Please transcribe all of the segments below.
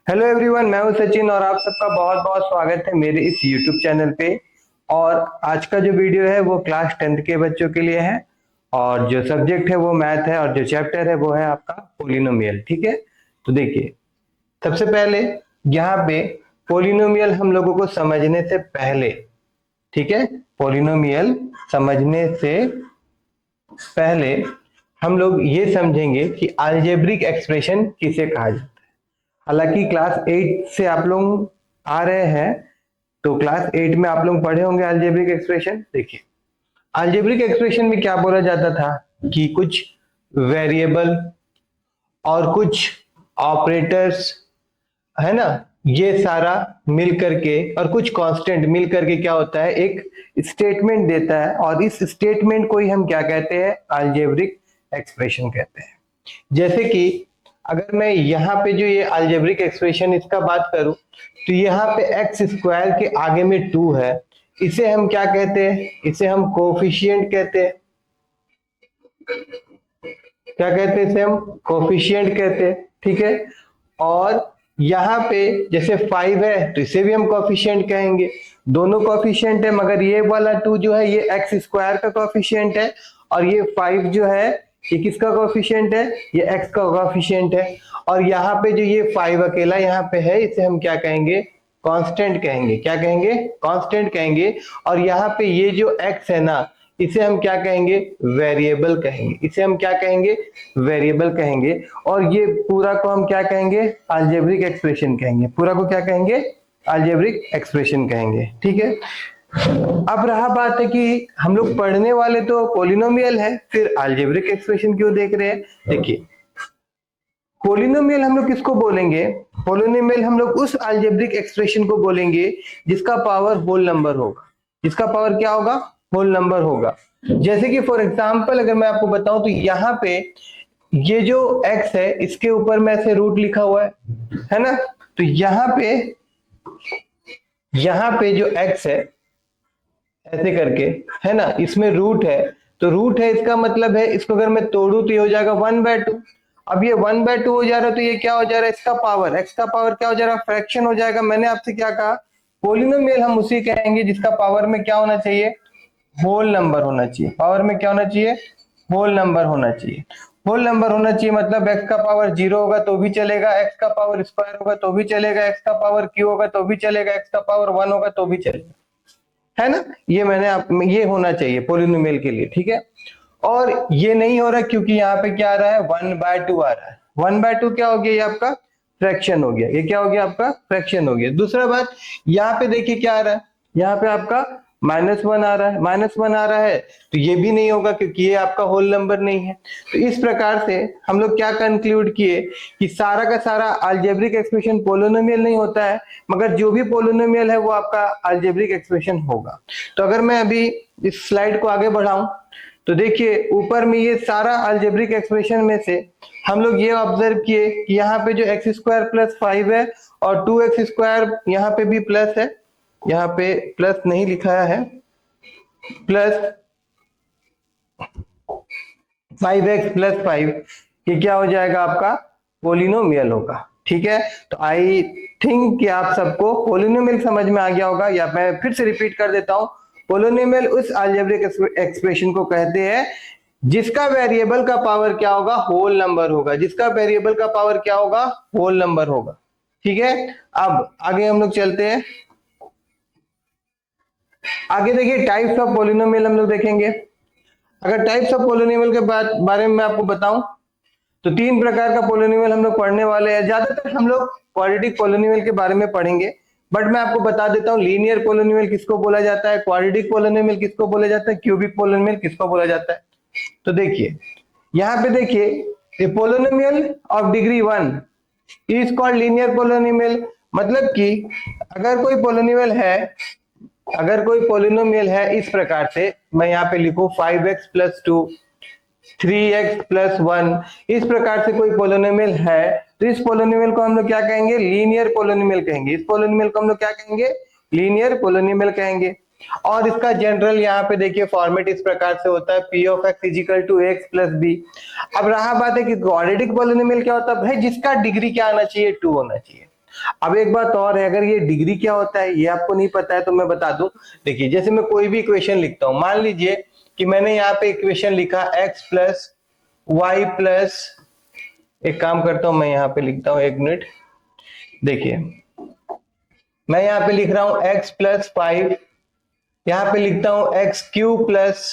Hello everyone, मैं हूं सचिन और आप सबका बहुत बहुत स्वागत है मेरे इस यूट्यूब चैनल पे। और आज का जो वीडियो है वो क्लास 10th के बच्चों के लिए है। और जो सब्जेक्ट है वो मैथ है और जो चैप्टर है वो है आपका पोलिनोमियल। ठीक है, तो देखिए, सबसे पहले यहाँ पे पोलिनोमियल हम लोगों को समझने से पहले, ठीक है, पोलिनोमियल समझने से पहले हम लोग ये समझेंगे कि अलजेब्रिक एक्सप्रेशन किसे कहा जाता है। हालांकि क्लास 8 से आप लोग आ रहे हैं, तो क्लास 8 में आप लोग पढ़े होंगे अलजेब्रिक एक्सप्रेशन। देखिए, अलजेब्रिक एक्सप्रेशन में क्या बोला जाता था कि कुछ वेरिएबल और कुछ ऑपरेटर्स, है ना, ये सारा मिल करके और कुछ कांस्टेंट मिल करके क्या होता है, एक स्टेटमेंट देता है। और इस स्टेटमेंट को ही हम क्या कहते हैं, अलजेब्रिक एक्सप्रेशन कहते हैं। जैसे कि अगर मैं यहाँ पे जो ये अलजेब्रिक एक्सप्रेशन इसका बात करूं, तो यहाँ पे एक्स स्क्वायर के आगे में 2 है, इसे हम क्या कहते हैं, इसे हम कोफिशिएंट कहते हैं। क्या कहते हैं, इसे हम कोफिशिएंट कहते हैं। ठीक है, और यहाँ पे जैसे 5 है तो इसे भी हम कोफिशिएंट कहेंगे। दोनों कोफिशिएंट है, मगर ये वाला 2 जो है ये एक्स स्क्वायर का कोफिशिएंट है, और ये 5 जो है ये किसका कोफिशिएंट है, ये एक्स का कोफिशिएंट है। और यहाँ पे जो ये 5 अकेला यहाँ पे है, इसे हम क्या कहेंगे, कांस्टेंट कहेंगे। क्या कहेंगे, कांस्टेंट कहेंगे। और यहाँ पे ये जो एक्स है ना, इसे हम क्या कहेंगे, वेरिएबल कहेंगे। इसे हम क्या कहेंगे, वेरिएबल कहेंगे। और ये पूरा को हम क्या कहेंगे, अलजेब्रिक एक्सप्रेशन कहेंगे। पूरा को क्या कहेंगे, अलजेब्रिक एक्सप्रेशन कहेंगे। ठीक है, अब रहा बात है कि हम लोग पढ़ने वाले तो पोलिनोमियल है, फिर अलजेब्रिक एक्सप्रेशन क्यों देख रहे हैं। देखिए, पोलिनोमियल हम लोग किसको बोलेंगे, पोलिनोमियल हम लोग उस अलजेब्रिक एक्सप्रेशन को बोलेंगे जिसका पावर होल नंबर होगा। जिसका पावर क्या होगा, होल नंबर होगा। जैसे कि फॉर एग्जांपल अगर मैं आपको बताऊं, तो यहाँ पे ये जो x है इसके ऊपर में ऐसे रूट लिखा हुआ है ना। तो यहाँ पे जो x है ऐसे करके, है ना, इसमें रूट है। तो रूट है, इसका मतलब है इसको अगर मैं तोड़ू तो ये हो जाएगा 1/2। अब ये 1/2 हो जा रहा है, तो ये क्या हो जा रहा है, इसका पावर, x का पावर क्या हो जा रहा है, फ्रैक्शन हो जाएगा। मैंने आपसे क्या कहा, पोलिनोमियल हम उसी कहेंगे जिसका पावर में क्या होना चाहिए, होल नंबर होना चाहिए। पावर में क्या होना चाहिए, होल नंबर होना चाहिए। होल नंबर होना चाहिए मतलब एक्स का पावर 0 होगा तो भी चलेगा, एक्स का पावर स्क्वायर होगा तो भी चलेगा, एक्स का पावर क्यू होगा तो भी चलेगा, एक्स का पावर 1 होगा तो भी चलेगा, है ना। ये मैंने आप ये होना चाहिए पोलिनोमियल के लिए। ठीक है, और ये नहीं हो रहा क्योंकि यहाँ पे क्या आ रहा है, 1/2 आ रहा है। 1/2 क्या हो गया, ये आपका फ्रैक्शन हो गया। ये क्या हो गया, आपका फ्रैक्शन हो गया। दूसरा बात, यहाँ पे देखिए क्या आ रहा है, यहाँ पे आपका -1 आ रहा है। -1 आ रहा है तो ये भी नहीं होगा क्योंकि ये आपका होल नंबर नहीं है। तो इस प्रकार से हम लोग क्या कंक्लूड किए कि सारा का सारा अलजेब्रिक एक्सप्रेशन पोलिनोमियल नहीं होता है, मगर जो भी पोलिनोमियल है वो आपका अलजेब्रिक एक्सप्रेशन होगा। तो अगर मैं अभी इस स्लाइड को आगे बढ़ाऊं, तो देखिए ऊपर में ये सारा अलजेब्रिक एक्सप्रेशन में से हम लोग ये ऑब्जर्व किए कि यहाँ पे जो x² + 5 है और 2x² यहाँ पे भी प्लस है, यहाँ पे प्लस नहीं लिखाया है, प्लस 5x + 5, ये क्या हो जाएगा, आपका पोलिनोमियल होगा। ठीक है, तो आई थिंक कि आप सबको पोलिनोमियल समझ में आ गया होगा, या मैं फिर से रिपीट कर देता हूं। पोलिनोमियल उस अलजेब्रिक एक्सप्रेशन को कहते हैं जिसका वेरिएबल का पावर क्या होगा, होल नंबर होगा। जिसका वेरिएबल का पावर क्या होगा, होल नंबर होगा। ठीक है, अब आगे हम लोग चलते हैं। आगे देखिए, टाइप्स ऑफ पोलिनोमियल हम लोग देखेंगे। अगर टाइप्स ऑफ पोलिनोमियल के बारे में मैं आपको बताऊं, तो 3 प्रकार का पोलिनोमियल हम लोग पढ़ने वाले हैं। ज्यादातर हम लोग क्वाड्रेटिक पोलिनोमियल के बारे में पढ़ेंगे, बट मैं आपको बता देता हूं लीनियर पोलिनोमियल किसको बोला जाता है, क्वाड्रेटिक पोलिनोमियल किसको बोला जाता है, क्यूबिक पोलिनोमियल किसको बोला जाता है। तो देखिए, यहाँ पे देखिए, a polynomial of degree 1 is called linear polynomial. मतलब कि अगर कोई पोलिनोमियल है, अगर कोई पोलिनोमियल है इस प्रकार से, मैं यहाँ पे लिखूं 5x + 2, 3x + 1, इस प्रकार से कोई पोलिनोमियल है, तो इस पोलिनोमियल को हम लोग क्या कहेंगे, लीनियर पोलिनोमियल कहेंगे। इस पोलिनोमियल को हम लोग क्या कहेंगे, लीनियर पोलिनोमियल कहेंगे। और इसका जनरल यहाँ पे देखिए फॉर्मेट इस प्रकार से होता है, p of x = x + b। अब रहा बात है कि क्वाड्रेटिक पोलिनोमियल क्या होता है भाई, जिसका डिग्री क्या आना चाहिए, 2 होना चाहिए। अब एक बात और है, अगर ये डिग्री क्या होता है ये आपको नहीं पता है तो मैं बता दूं। देखिए जैसे मैं कोई भी इक्वेशन लिखता हूं, मान लीजिए कि मैंने यहाँ पे इक्वेशन लिखा x प्लस वाई प्लस, एक काम करता हूं मैं यहाँ पे लिखता हूं, एक मिनट। देखिए मैं यहाँ पे लिख रहा हूं x प्लस 5, यहाँ पे लिखता हूं एक्स क्यूब प्लस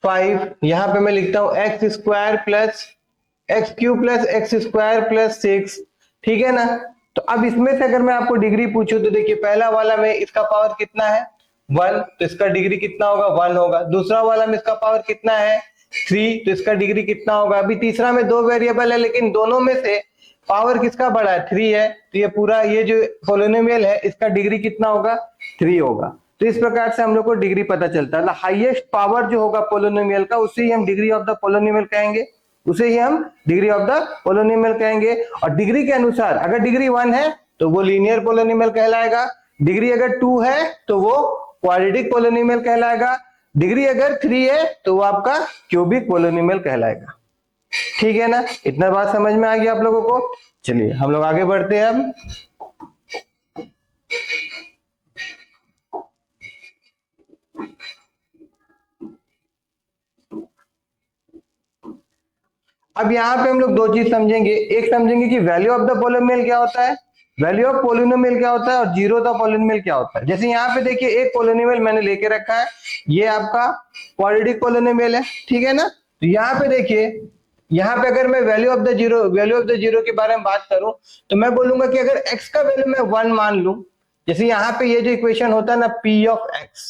5, यहाँ पे मैं लिखता हूं x square plus x cube plus x square plus 6, ठीक है ना। तो अब इसमें से अगर मैं आपको डिग्री पूछूं तो देखिए पहला वाला में इसका पावर कितना है 1, तो इसका डिग्री कितना होगा 1 होगा। दूसरा वाला में इसका पावर कितना है 3, तो इसका डिग्री कितना होगा। अभी तीसरा में दो वेरिएबल है लेकिन दोनों में से पावर किसका बड़ा है 3 है, तो ये पूरा ये जो पोलिनोमियल है इसका डिग्री कितना होगा 3 होगा। तो इस प्रकार से हम लोग को डिग्री पता चलता है। हाईएस्ट पावर जो होगा पोलिनोमियल का उसे ही हम डिग्री ऑफ द पोलिनोमियल कहेंगे, उसे ही हम डिग्री ऑफ द पोलिनोमियल कहेंगे। और डिग्री के अनुसार अगर डिग्री 1 है तो वो लीनियर पोलिनोमियल कहलाएगा, डिग्री अगर 2 है तो वो क्वाड्रेटिक पोलिनोमियल कहलाएगा, डिग्री अगर 3 है तो वो आपका क्यूबिक पोलिनोमियल कहलाएगा। ठीक है ना, इतना बात समझ में आ गया आप लोगों को। चलिए हम लोग आगे बढ़ते हैं। अब यहाँ पे हम लोग दो चीज समझेंगे, एक समझेंगे कि वैल्यू ऑफ द पोलिनोमियल क्या होता है, वैल्यू ऑफ पोलिनोमियल क्या होता है, और जीरो द पोलिनोमियल क्या होता है। जैसे यहाँ पे देखिए एक पोलिनोमियल मैंने लेके रखा है, ये आपका क्वाड्रेटिक पोलिनोमियल है, ठीक है ना। तो यहाँ पे देखिए, यहाँ पे अगर मैं वैल्यू ऑफ द जीरो के बारे में बात करूं तो मैं बोलूंगा कि अगर x का वैल्यू मैं 1 मान लूं, जैसे यहाँ पे ये जो इक्वेशन होता है ना p ऑफ x,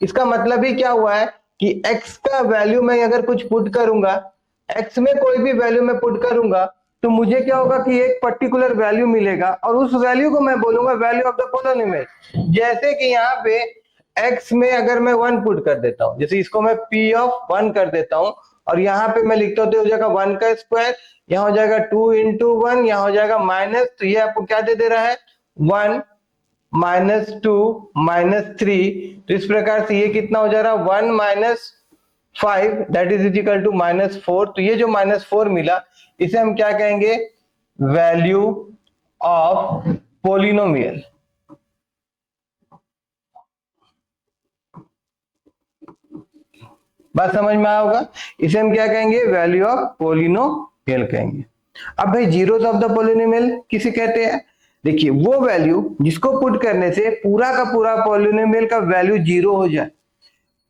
इसका मतलब ही क्या हुआ है कि x का वैल्यू मैं अगर कुछ पुट करूंगा, x में कोई भी वैल्यू मैं पुट करूंगा तो मुझे क्या होगा कि एक पर्टिकुलर वैल्यू मिलेगा और उस वैल्यू को मैं बोलूंगा वैल्यू ऑफ द पोलिनोमियल। जैसे कि यहाँ पे x में अगर मैं 1 पुट कर देता हूं, जैसे इसको मैं p ऑफ 1 कर देता हूं और यहाँ पे मैं लिखता हूँ तो हो जाएगा 1 का स्क्वायर, यहाँ हो जाएगा 2 इंटू 1, यहाँ हो जाएगा माइनस, तो ये आपको क्या दे रहा है 1 माइनस 2 माइनस 3। तो इस प्रकार से ये कितना हो जा रहा है 1 minus 5 that is equal to minus 4। तो ये जो माइनस 4 मिला इसे हम क्या कहेंगे वैल्यू ऑफ पोलिनोमियल। बात समझ में आया होगा, इसे हम क्या कहेंगे वैल्यू ऑफ पोलिनोमियल कहेंगे। अब भाई जीरोस ऑफ द पोलिनोमियल किसे कहते हैं, देखिए वो वैल्यू जिसको पुट करने से पूरा का पूरा पोलिनोमियल का वैल्यू जीरो हो जाए,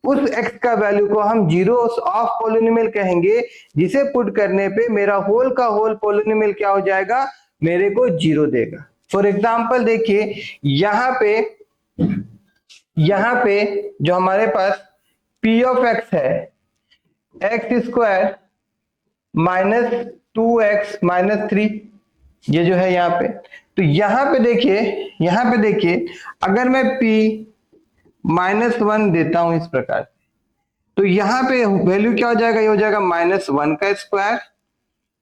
उस x का वैल्यू को हम जीरोस ऑफ पोलिनोमियल कहेंगे, जिसे पुट करने पे मेरा होल का होल पोलिनोमियल क्या हो जाएगा मेरे को जीरो देगा। फॉर एग्जांपल देखिए यहाँ पे जो हमारे पास p ऑफ x है x square minus 2x minus 3, ये जो है यहाँ पे, तो यहाँ पे देखिए अगर मैं p माइनस 1 देता हूं इस प्रकार, तो यहाँ पे वैल्यू क्या हो जाएगा, ये हो जाएगा माइनस 1 का स्क्वायर,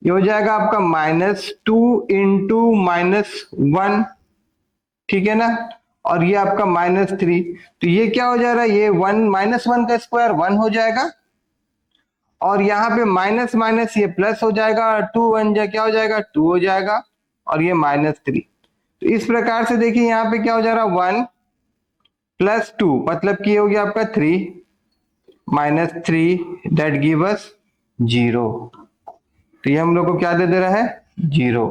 ये हो जाएगा आपका माइनस 2 इंटू माइनस 1, ठीक है ना, और ये आपका माइनस 3। तो ये क्या हो जा रहा है, ये 1 माइनस 1 का स्क्वायर 1 हो जाएगा, और यहाँ पे माइनस माइनस ये प्लस हो जाएगा, और 2 1 क्या हो जाएगा 2 हो जाएगा, और ये माइनस 3। तो इस प्रकार से देखिए यहाँ पे क्या हो जा रहा है 1 प्लस 2 मतलब कि हो गया आपका 3 माइनस 3 दैट गिव अस 0। तो ये हम लोग को क्या दे रहा है 0।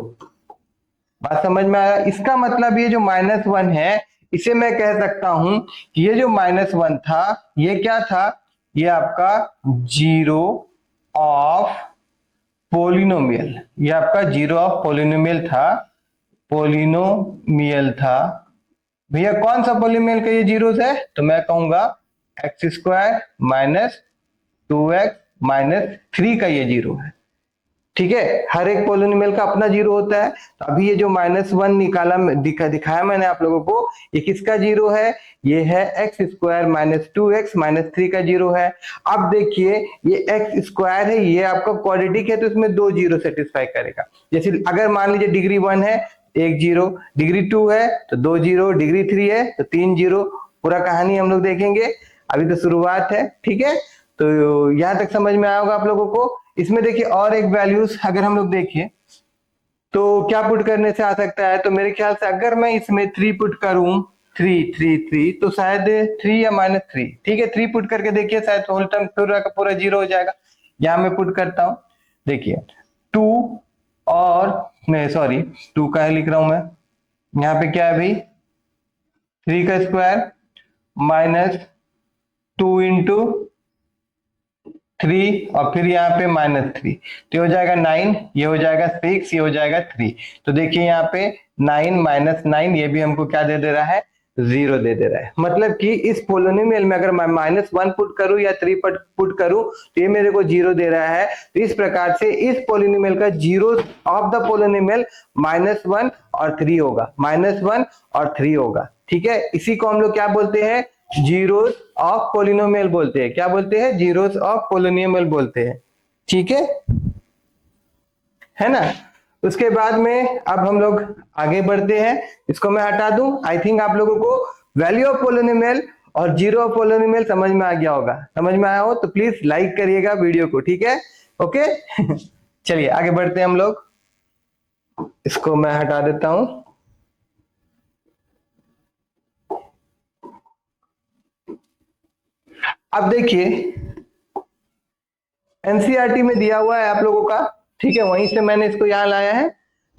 बात समझ में आया। इसका मतलब ये जो माइनस 1 है इसे मैं कह सकता हूं कि ये जो माइनस 1 था ये क्या था, ये आपका जीरो ऑफ पोलिनोमियल, ये आपका जीरो ऑफ पोलिनोमियल था। भैया कौन सा पोलिनोमियल का ये जीरोस है, तो मैं कहूंगा x square minus 2x minus 3 का ये जीरो है, ठीक है। हर एक पोलिनोमियल का अपना जीरो होता है। तो अभी ये जो माइनस 1 निकाला दिखाया मैंने आप लोगों को, ये किसका जीरो है, ये है x square minus 2x minus 3 का जीरो है। अब देखिए ये एक्स स्क्वायर है, ये आपका क्वाड्रेटिक है तो इसमें 2 जीरो सेटिस्फाई करेगा। जैसे अगर मान लीजिए डिग्री 1 है 1 जीरो, डिग्री 2 है तो 2 जीरो, डिग्री 3 है तो 3 जीरो। पूरा कहानी हम लोग देखेंगे, अभी तो शुरुआत है, ठीक है। तो यहां तक समझ में आया होगा आप लोगों को। इसमें देखिए और एक वैल्यूज अगर हम लोग देखिए, तो क्या पुट करने से आ सकता है, तो मेरे ख्याल से अगर मैं इसमें 3 पुट करूं, 3 तो शायद 3 या -3, ठीक है 3 पुट करके देखिए, शायद होल टर्म पूरा का पूरा 0 हो जाएगा। यहां मैं पुट करता हूं, देखिए 2 और मैं सॉरी 2 का है लिख रहा हूं मैं, यहाँ पे क्या है भाई 3 का स्क्वायर -2 × 3 और फिर यहाँ पे -3, तो ये हो जाएगा 9, ये हो जाएगा 6, ये हो जाएगा 3। तो देखिए यहाँ पे 9 - 9 ये भी हमको क्या दे दे रहा है, 0 दे दे रहा है। मतलब कि इस पोलिनोमियल में अगर मैं -1 पुट करूं या 3 पुट करूं तो ये मेरे को 0 दे रहा है। तो इस प्रकार से इस पोलिनोमियल का जीरो ऑफ द पोलिनोमियल -1 और 3 होगा, -1 और 3 होगा, ठीक है। इसी को हम लोग क्या बोलते हैं, जीरोस ऑफ पोलिनोमियल बोलते हैं। क्या बोलते हैं, जीरोस ऑफ पोलिनोमियल बोलते हैं, ठीक है ना। उसके बाद में अब हम लोग आगे बढ़ते हैं, इसको मैं हटा दूं। आई थिंक आप लोगों को वैल्यू ऑफ पोलिनोमियल और जीरो ऑफ पोलिनोमियल समझ में आ गया होगा। समझ में आया हो तो प्लीज लाइक करिएगा वीडियो को, ठीक है, ओके। चलिए आगे बढ़ते हैं हम लोग, इसको मैं हटा देता हूं। अब देखिए एनसीईआरटी में दिया हुआ है आप लोगों का, ठीक है, वहीं से मैंने इसको यहाँ लाया है।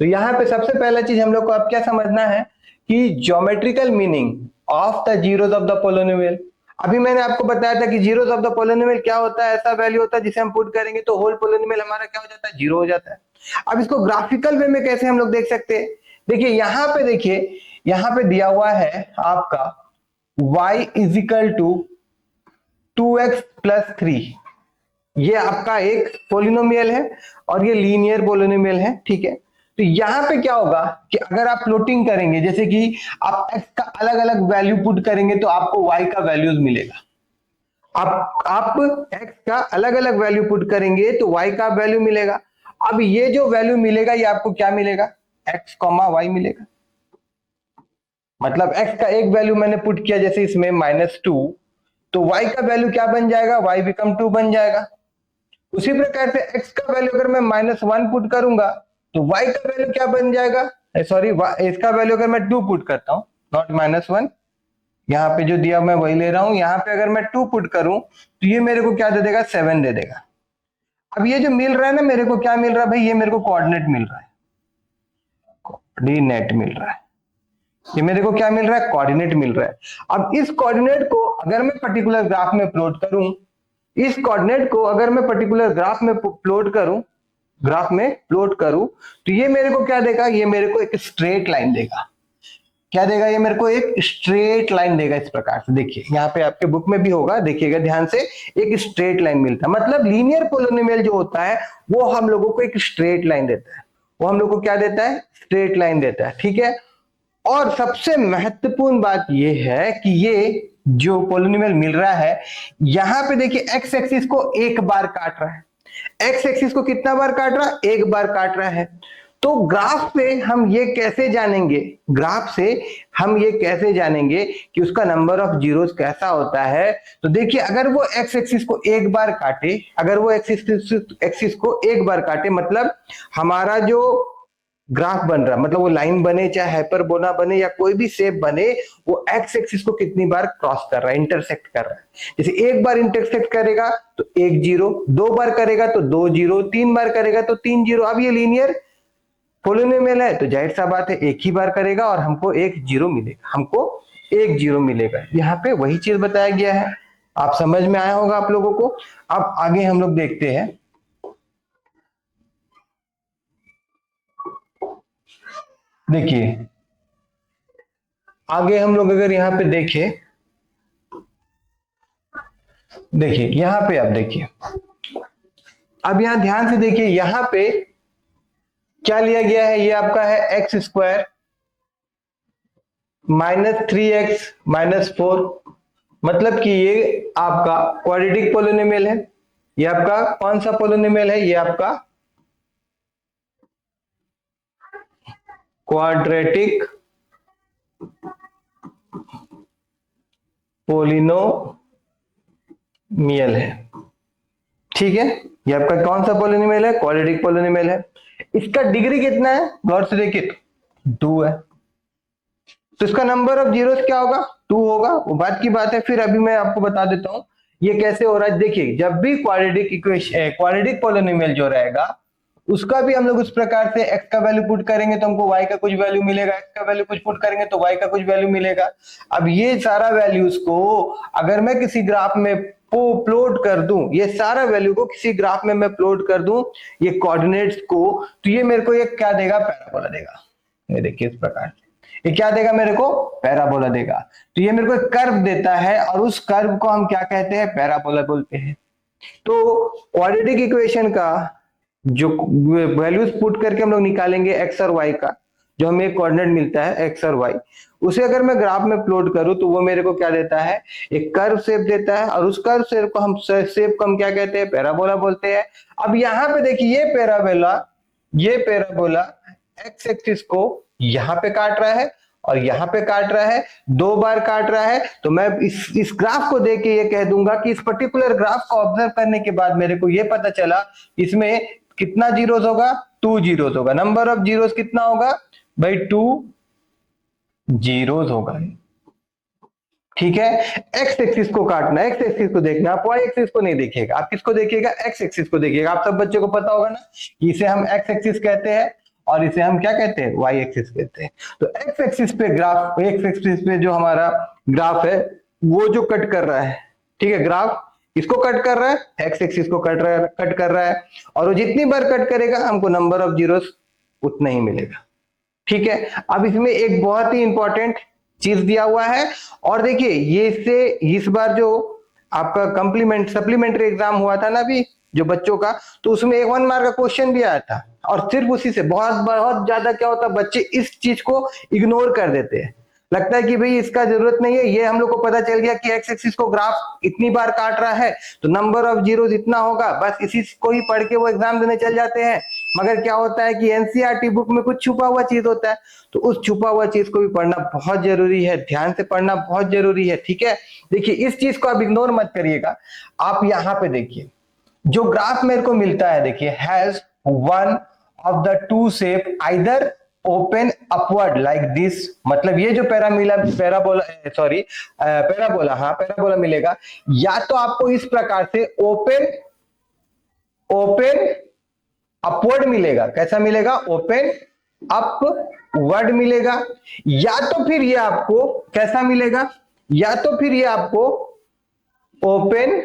तो यहाँ पे सबसे पहला चीज हम लोग को अब क्या समझना है कि geometrical meaning of the zeros of the polynomial. अभी मैंने आपको बताया था कि जीरोस ऑफ द पोलिनोमियल क्या होता है, ऐसा वैल्यू होता है जिसे हम पुट करेंगे तो होल पोलिनोमियल हमारा क्या हो जाता है, 0 हो जाता है। अब इसको ग्राफिकल वे में कैसे हम लोग देख सकते हैं, देखिए यहाँ पे, देखिए यहाँ पे दिया हुआ है आपका y = 2x + 3, ये आपका एक पोलिनोमियल है और ये लीनियर पोलिनोमियल है, ठीक है। तो यहां पे क्या होगा कि अगर आप प्लॉटिंग करेंगे, जैसे कि आप x का अलग अलग वैल्यू पुट करेंगे तो आपको y का वैल्यूज मिलेगा। आप x का अलग अलग वैल्यू पुट करेंगे तो y का वैल्यू मिलेगा। अब ये जो वैल्यू मिलेगा ये आपको क्या मिलेगा, x, y मिलेगा। मतलब x का एक वैल्यू मैंने पुट किया जैसे इसमें -2, तो y का वैल्यू क्या बन जाएगा, y बिकम 2 बन जाएगा। उसी प्रकार से x का वैल्यू अगर मैं -1 पुट करूंगा तो y का वैल्यू क्या बन जाएगा, सॉरी इसका वैल्यू अगर मैं 2 पुट करता हूं, नॉट -1, यहाँ पे जो दिया मैं वही ले रहा हूं। यहाँ पे अगर मैं 2 पुट करूं तो ये मेरे को क्या दे देगा, 7 दे देगा। अब ये जो मिल रहा है ना मेरे को, क्या मिल रहा है भाई, ये मेरे को कोऑर्डिनेट मिल रहा है, कोऑर्डिनेट मिल रहा है। ये मेरे को क्या मिल रहा है, कोऑर्डिनेट मिल रहा है। अब इस कोऑर्डिनेट को अगर मैं पर्टिकुलर ग्राफ में प्लॉट करूं, इस कोऑर्डिनेट को अगर मैं पर्टिकुलर ग्राफ में प्लॉट करूं, तो ये मेरे को क्या देगा, ये मेरे को एक स्ट्रेट लाइन देगा। क्या देगा, ये मेरे को एक स्ट्रेट लाइन देगा। इस प्रकार से देखिए यहाँ पे आपके बुक में भी होगा, देखिएगा ध्यान से, एक स्ट्रेट लाइन मिलता है। मतलब लीनियर पोलिनोमियल जो होता है वो हम लोगों को एक स्ट्रेट लाइन देता है, वो हम लोग को क्या देता है, स्ट्रेट लाइन देता है, ठीक है। और सबसे महत्वपूर्ण बात यह है कि ये जो पोलिनोमियल मिल रहा है, यहां पे देखिए एक्स एक्सिस को एक बार काट रहा है। एक्स एक्सिस को कितना बार काट रहा है, एक बार काट रहा है। तो ग्राफ पे हम ये कैसे जानेंगे, ग्राफ से हम ये कैसे जानेंगे कि उसका नंबर ऑफ जीरोस कैसा होता है। तो देखिए अगर वो एक्स एक्सिस को एक बार काटे, अगर वो एक्सिस को एक बार काटे, मतलब हमारा जो ग्राफ बन रहा है, मतलब वो लाइन बने चाहे हाइपरबोला बने या कोई भी शेप बने, वो एक्स एक्सिस को कितनी बार क्रॉस कर रहा है, इंटरसेक्ट कर रहा है। जैसे एक बार इंटरसेक्ट करेगा तो 1 0, 2 बार करेगा तो 2 0, 3 बार करेगा तो 3 0। अब ये लीनियर पोलिनोमियल है तो जाहिर सा बात है एक ही बार करेगा और हमको 1 0 मिलेगा, हमको 1 0 मिलेगा। यहाँ पे वही चीज बताया गया है, आप समझ में आया होगा आप लोगों को। अब आगे हम लोग देखते हैं, देखिए आगे हम लोग अगर यहाँ पे देखें, देखिए यहाँ पे आप देखिए, अब यहाँ ध्यान से देखिए, यहाँ पे क्या लिया गया है, ये आपका है x² -3x -4, मतलब कि ये आपका क्वाड्रेटिक पोलिनोमियल है। ये आपका कौन सा पोलिनोमियल है, ये आपका क्वाड्रेटिक पोलिनोमियल है, ठीक है। ये आपका कौन सा पॉलिनोमियल है? क्वाड्रेटिक पॉलिनोमियल है। इसका डिग्री कितना है? गौर से देखिए, 2 है, तो इसका नंबर ऑफ जीरोस क्या होगा? 2 होगा। वो बात की बात है। फिर अभी मैं आपको बता देता हूं ये कैसे हो रहा है। देखिए, जब भी क्वाड्रेटिक इक्वेशन, क्वाड्रेटिक पॉलिनोमियल जो रहेगा, उसका भी हम लोग उस प्रकार से x का वैल्यू पुट करेंगे तो हमको y का कुछ वैल्यू मिलेगा, x का वैल्यू कुछ पुट करेंगे तो y का कुछ वैल्यू मिलेगा। अब ये सारा वैल्यूज को अगर मैं किसी ग्राफ में प्लॉट कर दूं, ये सारा वैल्यू को किसी ग्राफ में मैं प्लॉट कर दूं, ये कोऑर्डिनेट्स को, तो ये मेरे को ये क्या देगा? पैराबोला देगा। ये देखिए इस प्रकार से ये क्या देगा मेरे को? पैराबोला देगा। तो ये मेरे को एक कर्व देता है और उस कर्व को हम क्या कहते हैं? पैराबोला बोलते हैं। तो क्वाड्रेटिक इक्वेशन का जो वैल्यूज पुट करके हम लोग निकालेंगे एक्स और वाई का, जो हमें एक कोऑर्डिनेट मिलता है एक्स और वाई, उसे अगर मैं ग्राफ में प्लॉट करूं तो वो मेरे को क्या देता है? एक कर्व शेप देता है, और उस कर्व शेप को हम क्या कहते हैं? पैराबोला बोलते हैं। अब यहां पे देखिए, ये पैराबोला एक्स एक्सिस को यहां पे काट रहा है और यहां पे काट रहा है, 2 बार काट रहा है। तो मैं इस ग्राफ को देख के ये कह दूंगा कि इस पर्टिकुलर ग्राफ को ऑब्जर्व करने के बाद मेरे को ये पता चला इसमें कितना जीरोस होगा? 2 जीरोस होगा। नंबर ऑफ जीरोस कितना होगा भाई? 2 जीरोस होगा। ठीक है, एक्स एक्सिस को काटना, एक्स एक्सिस को देखना, आप वाई एक्सिस को नहीं देखिएगा। आप किसको देखिएगा? एक्स एक्सिस को देखिएगा। आप सब बच्चों को पता होगा ना कि इसे हम एक्स एक्सिस कहते हैं और इसे हम क्या कहते हैं? वाई एक्सिस कहते हैं। तो एक्स एक्सिस पे ग्राफ, एक्स एक्सिस पे जो हमारा ग्राफ है वो जो कट कर रहा है, ठीक है, ग्राफ इसको कट कर रहा है, एक्स एक्सिस को कट कर रहा है, और वो जितनी बार कट करेगा हमको नंबर ऑफ जीरोस उतना ही मिलेगा। ठीक है, अब इसमें एक बहुत ही इंपॉर्टेंट चीज दिया हुआ है, और देखिए ये इससे इस बार जो आपका सप्लीमेंट्री एग्जाम हुआ था ना अभी जो बच्चों का, तो उसमें एक 1 मार्क का क्वेश्चन भी आया था, और सिर्फ उसी से बहुत बहुत ज्यादा क्या होता है, बच्चे इस चीज को इग्नोर कर देते हैं। लगता है कि भाई इसका जरूरत नहीं है, ये हम लोग को पता चल गया कि एक्स एक्सिस को ग्राफ इतनी बार काट रहा है तो नंबर ऑफ जीरोस इतना होगा, बस इसी को ही पढ़ के वो एग्जाम देने चल जाते हैं। मगर क्या होता है कि एनसीईआरटी बुक में कुछ छुपा हुआ चीज होता है, तो उस छुपा हुआ चीज को भी पढ़ना बहुत जरूरी है, ध्यान से पढ़ना बहुत जरूरी है। ठीक है, देखिए इस चीज को आप इग्नोर मत करिएगा। आप यहाँ पे देखिए जो ग्राफ मेरे को मिलता है, देखिए has one of the two shape either open upward like this, मतलब ये जो पैराबोला मिलेगा, या तो आपको इस प्रकार से ओपन अपवर्ड मिलेगा। कैसा मिलेगा? ओपन अपवर्ड मिलेगा, या तो फिर ये आपको कैसा मिलेगा? या तो फिर ये आपको ओपन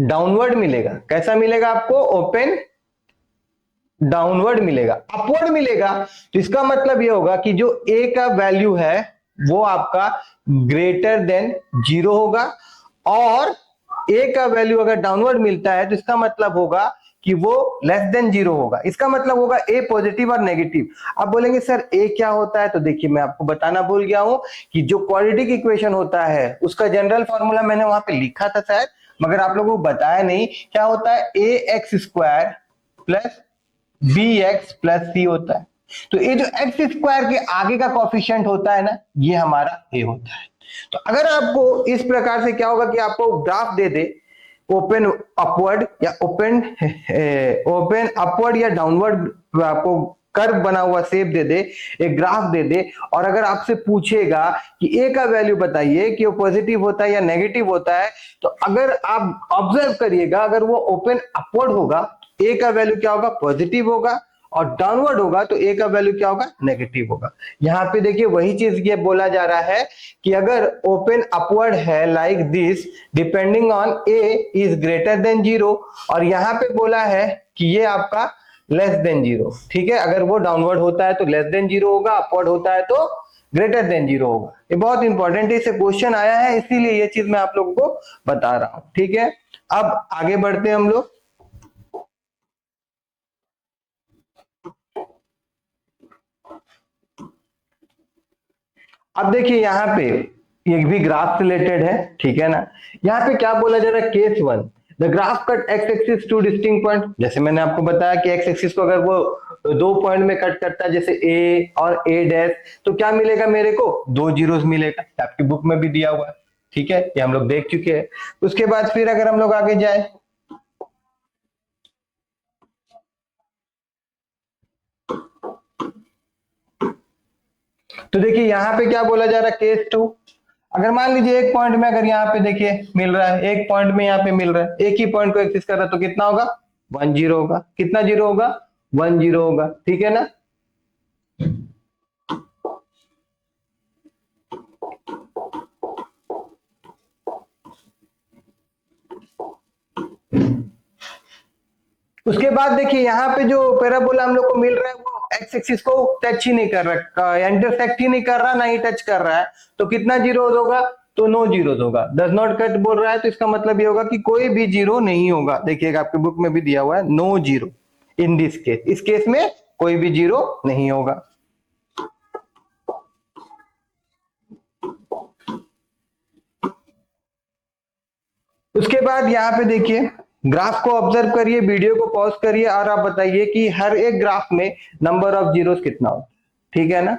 डाउनवर्ड मिलेगा। कैसा मिलेगा आपको? ओपन डाउनवर्ड मिलेगा। अपवर्ड मिलेगा तो इसका मतलब ये होगा कि जो ए का वैल्यू है वो आपका ग्रेटर देन 0 होगा, और ए का वैल्यू अगर डाउनवर्ड मिलता है तो इसका मतलब होगा कि वो लेस देन 0 होगा। इसका मतलब होगा ए पॉजिटिव और नेगेटिव। आप बोलेंगे सर ए क्या होता है? तो देखिए मैं आपको बताना भूल गया हूं कि जो क्वाड्रेटिक इक्वेशन होता है उसका जनरल फॉर्मूला मैंने वहां पे लिखा था शायद, मगर आप लोगों को बताया नहीं। क्या होता है? A x square plus b x plus c होता है। तो ये जो एक्स स्क्वायर के आगे का कोफिशिएंट होता है ना, ये हमारा ए होता है। तो अगर आपको इस प्रकार से क्या होगा कि आपको ग्राफ दे दे ओपन अपवर्ड या डाउनवर्ड, आपको कर्व बना हुआ शेप दे दे, एक ग्राफ दे दे, और अगर आपसे पूछेगा कि ए का वैल्यू बताइए कि वो पॉजिटिव होता है या नेगेटिव होता है, तो अगर आप ऑब्जर्व करिएगा, अगर वो ओपन अपवर्ड होगा ए का वैल्यू क्या होगा? पॉजिटिव होगा, और डाउनवर्ड होगा तो ए का वैल्यू क्या होगा? नेगेटिव होगा। यहां पे देखिए वही चीज ये बोला जा रहा है कि अगर ओपन अपवर्ड है like this depending on A is greater than 0, और यहां पे बोला है कि ये आपका लेस देन 0। ठीक है, अगर वो डाउनवर्ड होता है तो लेस देन 0 होगा, अपवर्ड होता है तो ग्रेटर देन 0 होगा। ये बहुत इंपॉर्टेंट है, इसे क्वेश्चन आया है, इसीलिए ये चीज मैं आप लोगों को बता रहा हूं। ठीक है, अब आगे बढ़ते हैं हम लोग। अब देखिए यहाँ पे ये भी ग्राफ रिलेटेड है, ठीक है ना। यहाँ पे क्या बोला जा रहा है? Case 1, the graph cut x axis two distinct point. जैसे मैंने आपको बताया कि एक्स एक्सिस को अगर वो 2 पॉइंट में कट करता है, जैसे ए और ए डैश, तो क्या मिलेगा मेरे को? 2 जीरोस मिलेगा। आपकी बुक में भी दिया हुआ है, ठीक है, ये हम लोग देख चुके हैं। उसके बाद फिर अगर हम लोग आगे जाए तो देखिए यहाँ पे क्या बोला जा रहा है, केस 2। अगर मान लीजिए एक पॉइंट में अगर यहाँ पे देखिए मिल रहा है, एक पॉइंट में यहाँ पे मिल रहा है, एक ही पॉइंट को एक्सेस कर रहा है, तो कितना होगा, 10 होगा। कितना जीरो होगा, 10 होगा, ठीक है ना। उसके बाद देखिए यहाँ पे जो पैराबोला हम लोग को मिल रहा है वो एक्स एक्सिस को टच ही नहीं कर रहा, इंटरसेक्ट ही नहीं कर रहा, ना ही टच कर रहा है, तो कितना जीरो होगा, तो नो जीरो होगा। डज नॉट कट बोल रहा है, तो इसका मतलब ये होगा कि कोई भी जीरो नहीं होगा। देखिएगा आपके बुक में भी दिया हुआ है no zero in this case, इस केस में कोई भी जीरो नहीं होगा। उसके बाद यहाँ पे देखिए ग्राफ को ऑब्जर्व करिए, वीडियो को पॉज करिए और आप बताइए कि हर एक ग्राफ में नंबर ऑफ जीरोस कितना हो, ठीक है ना।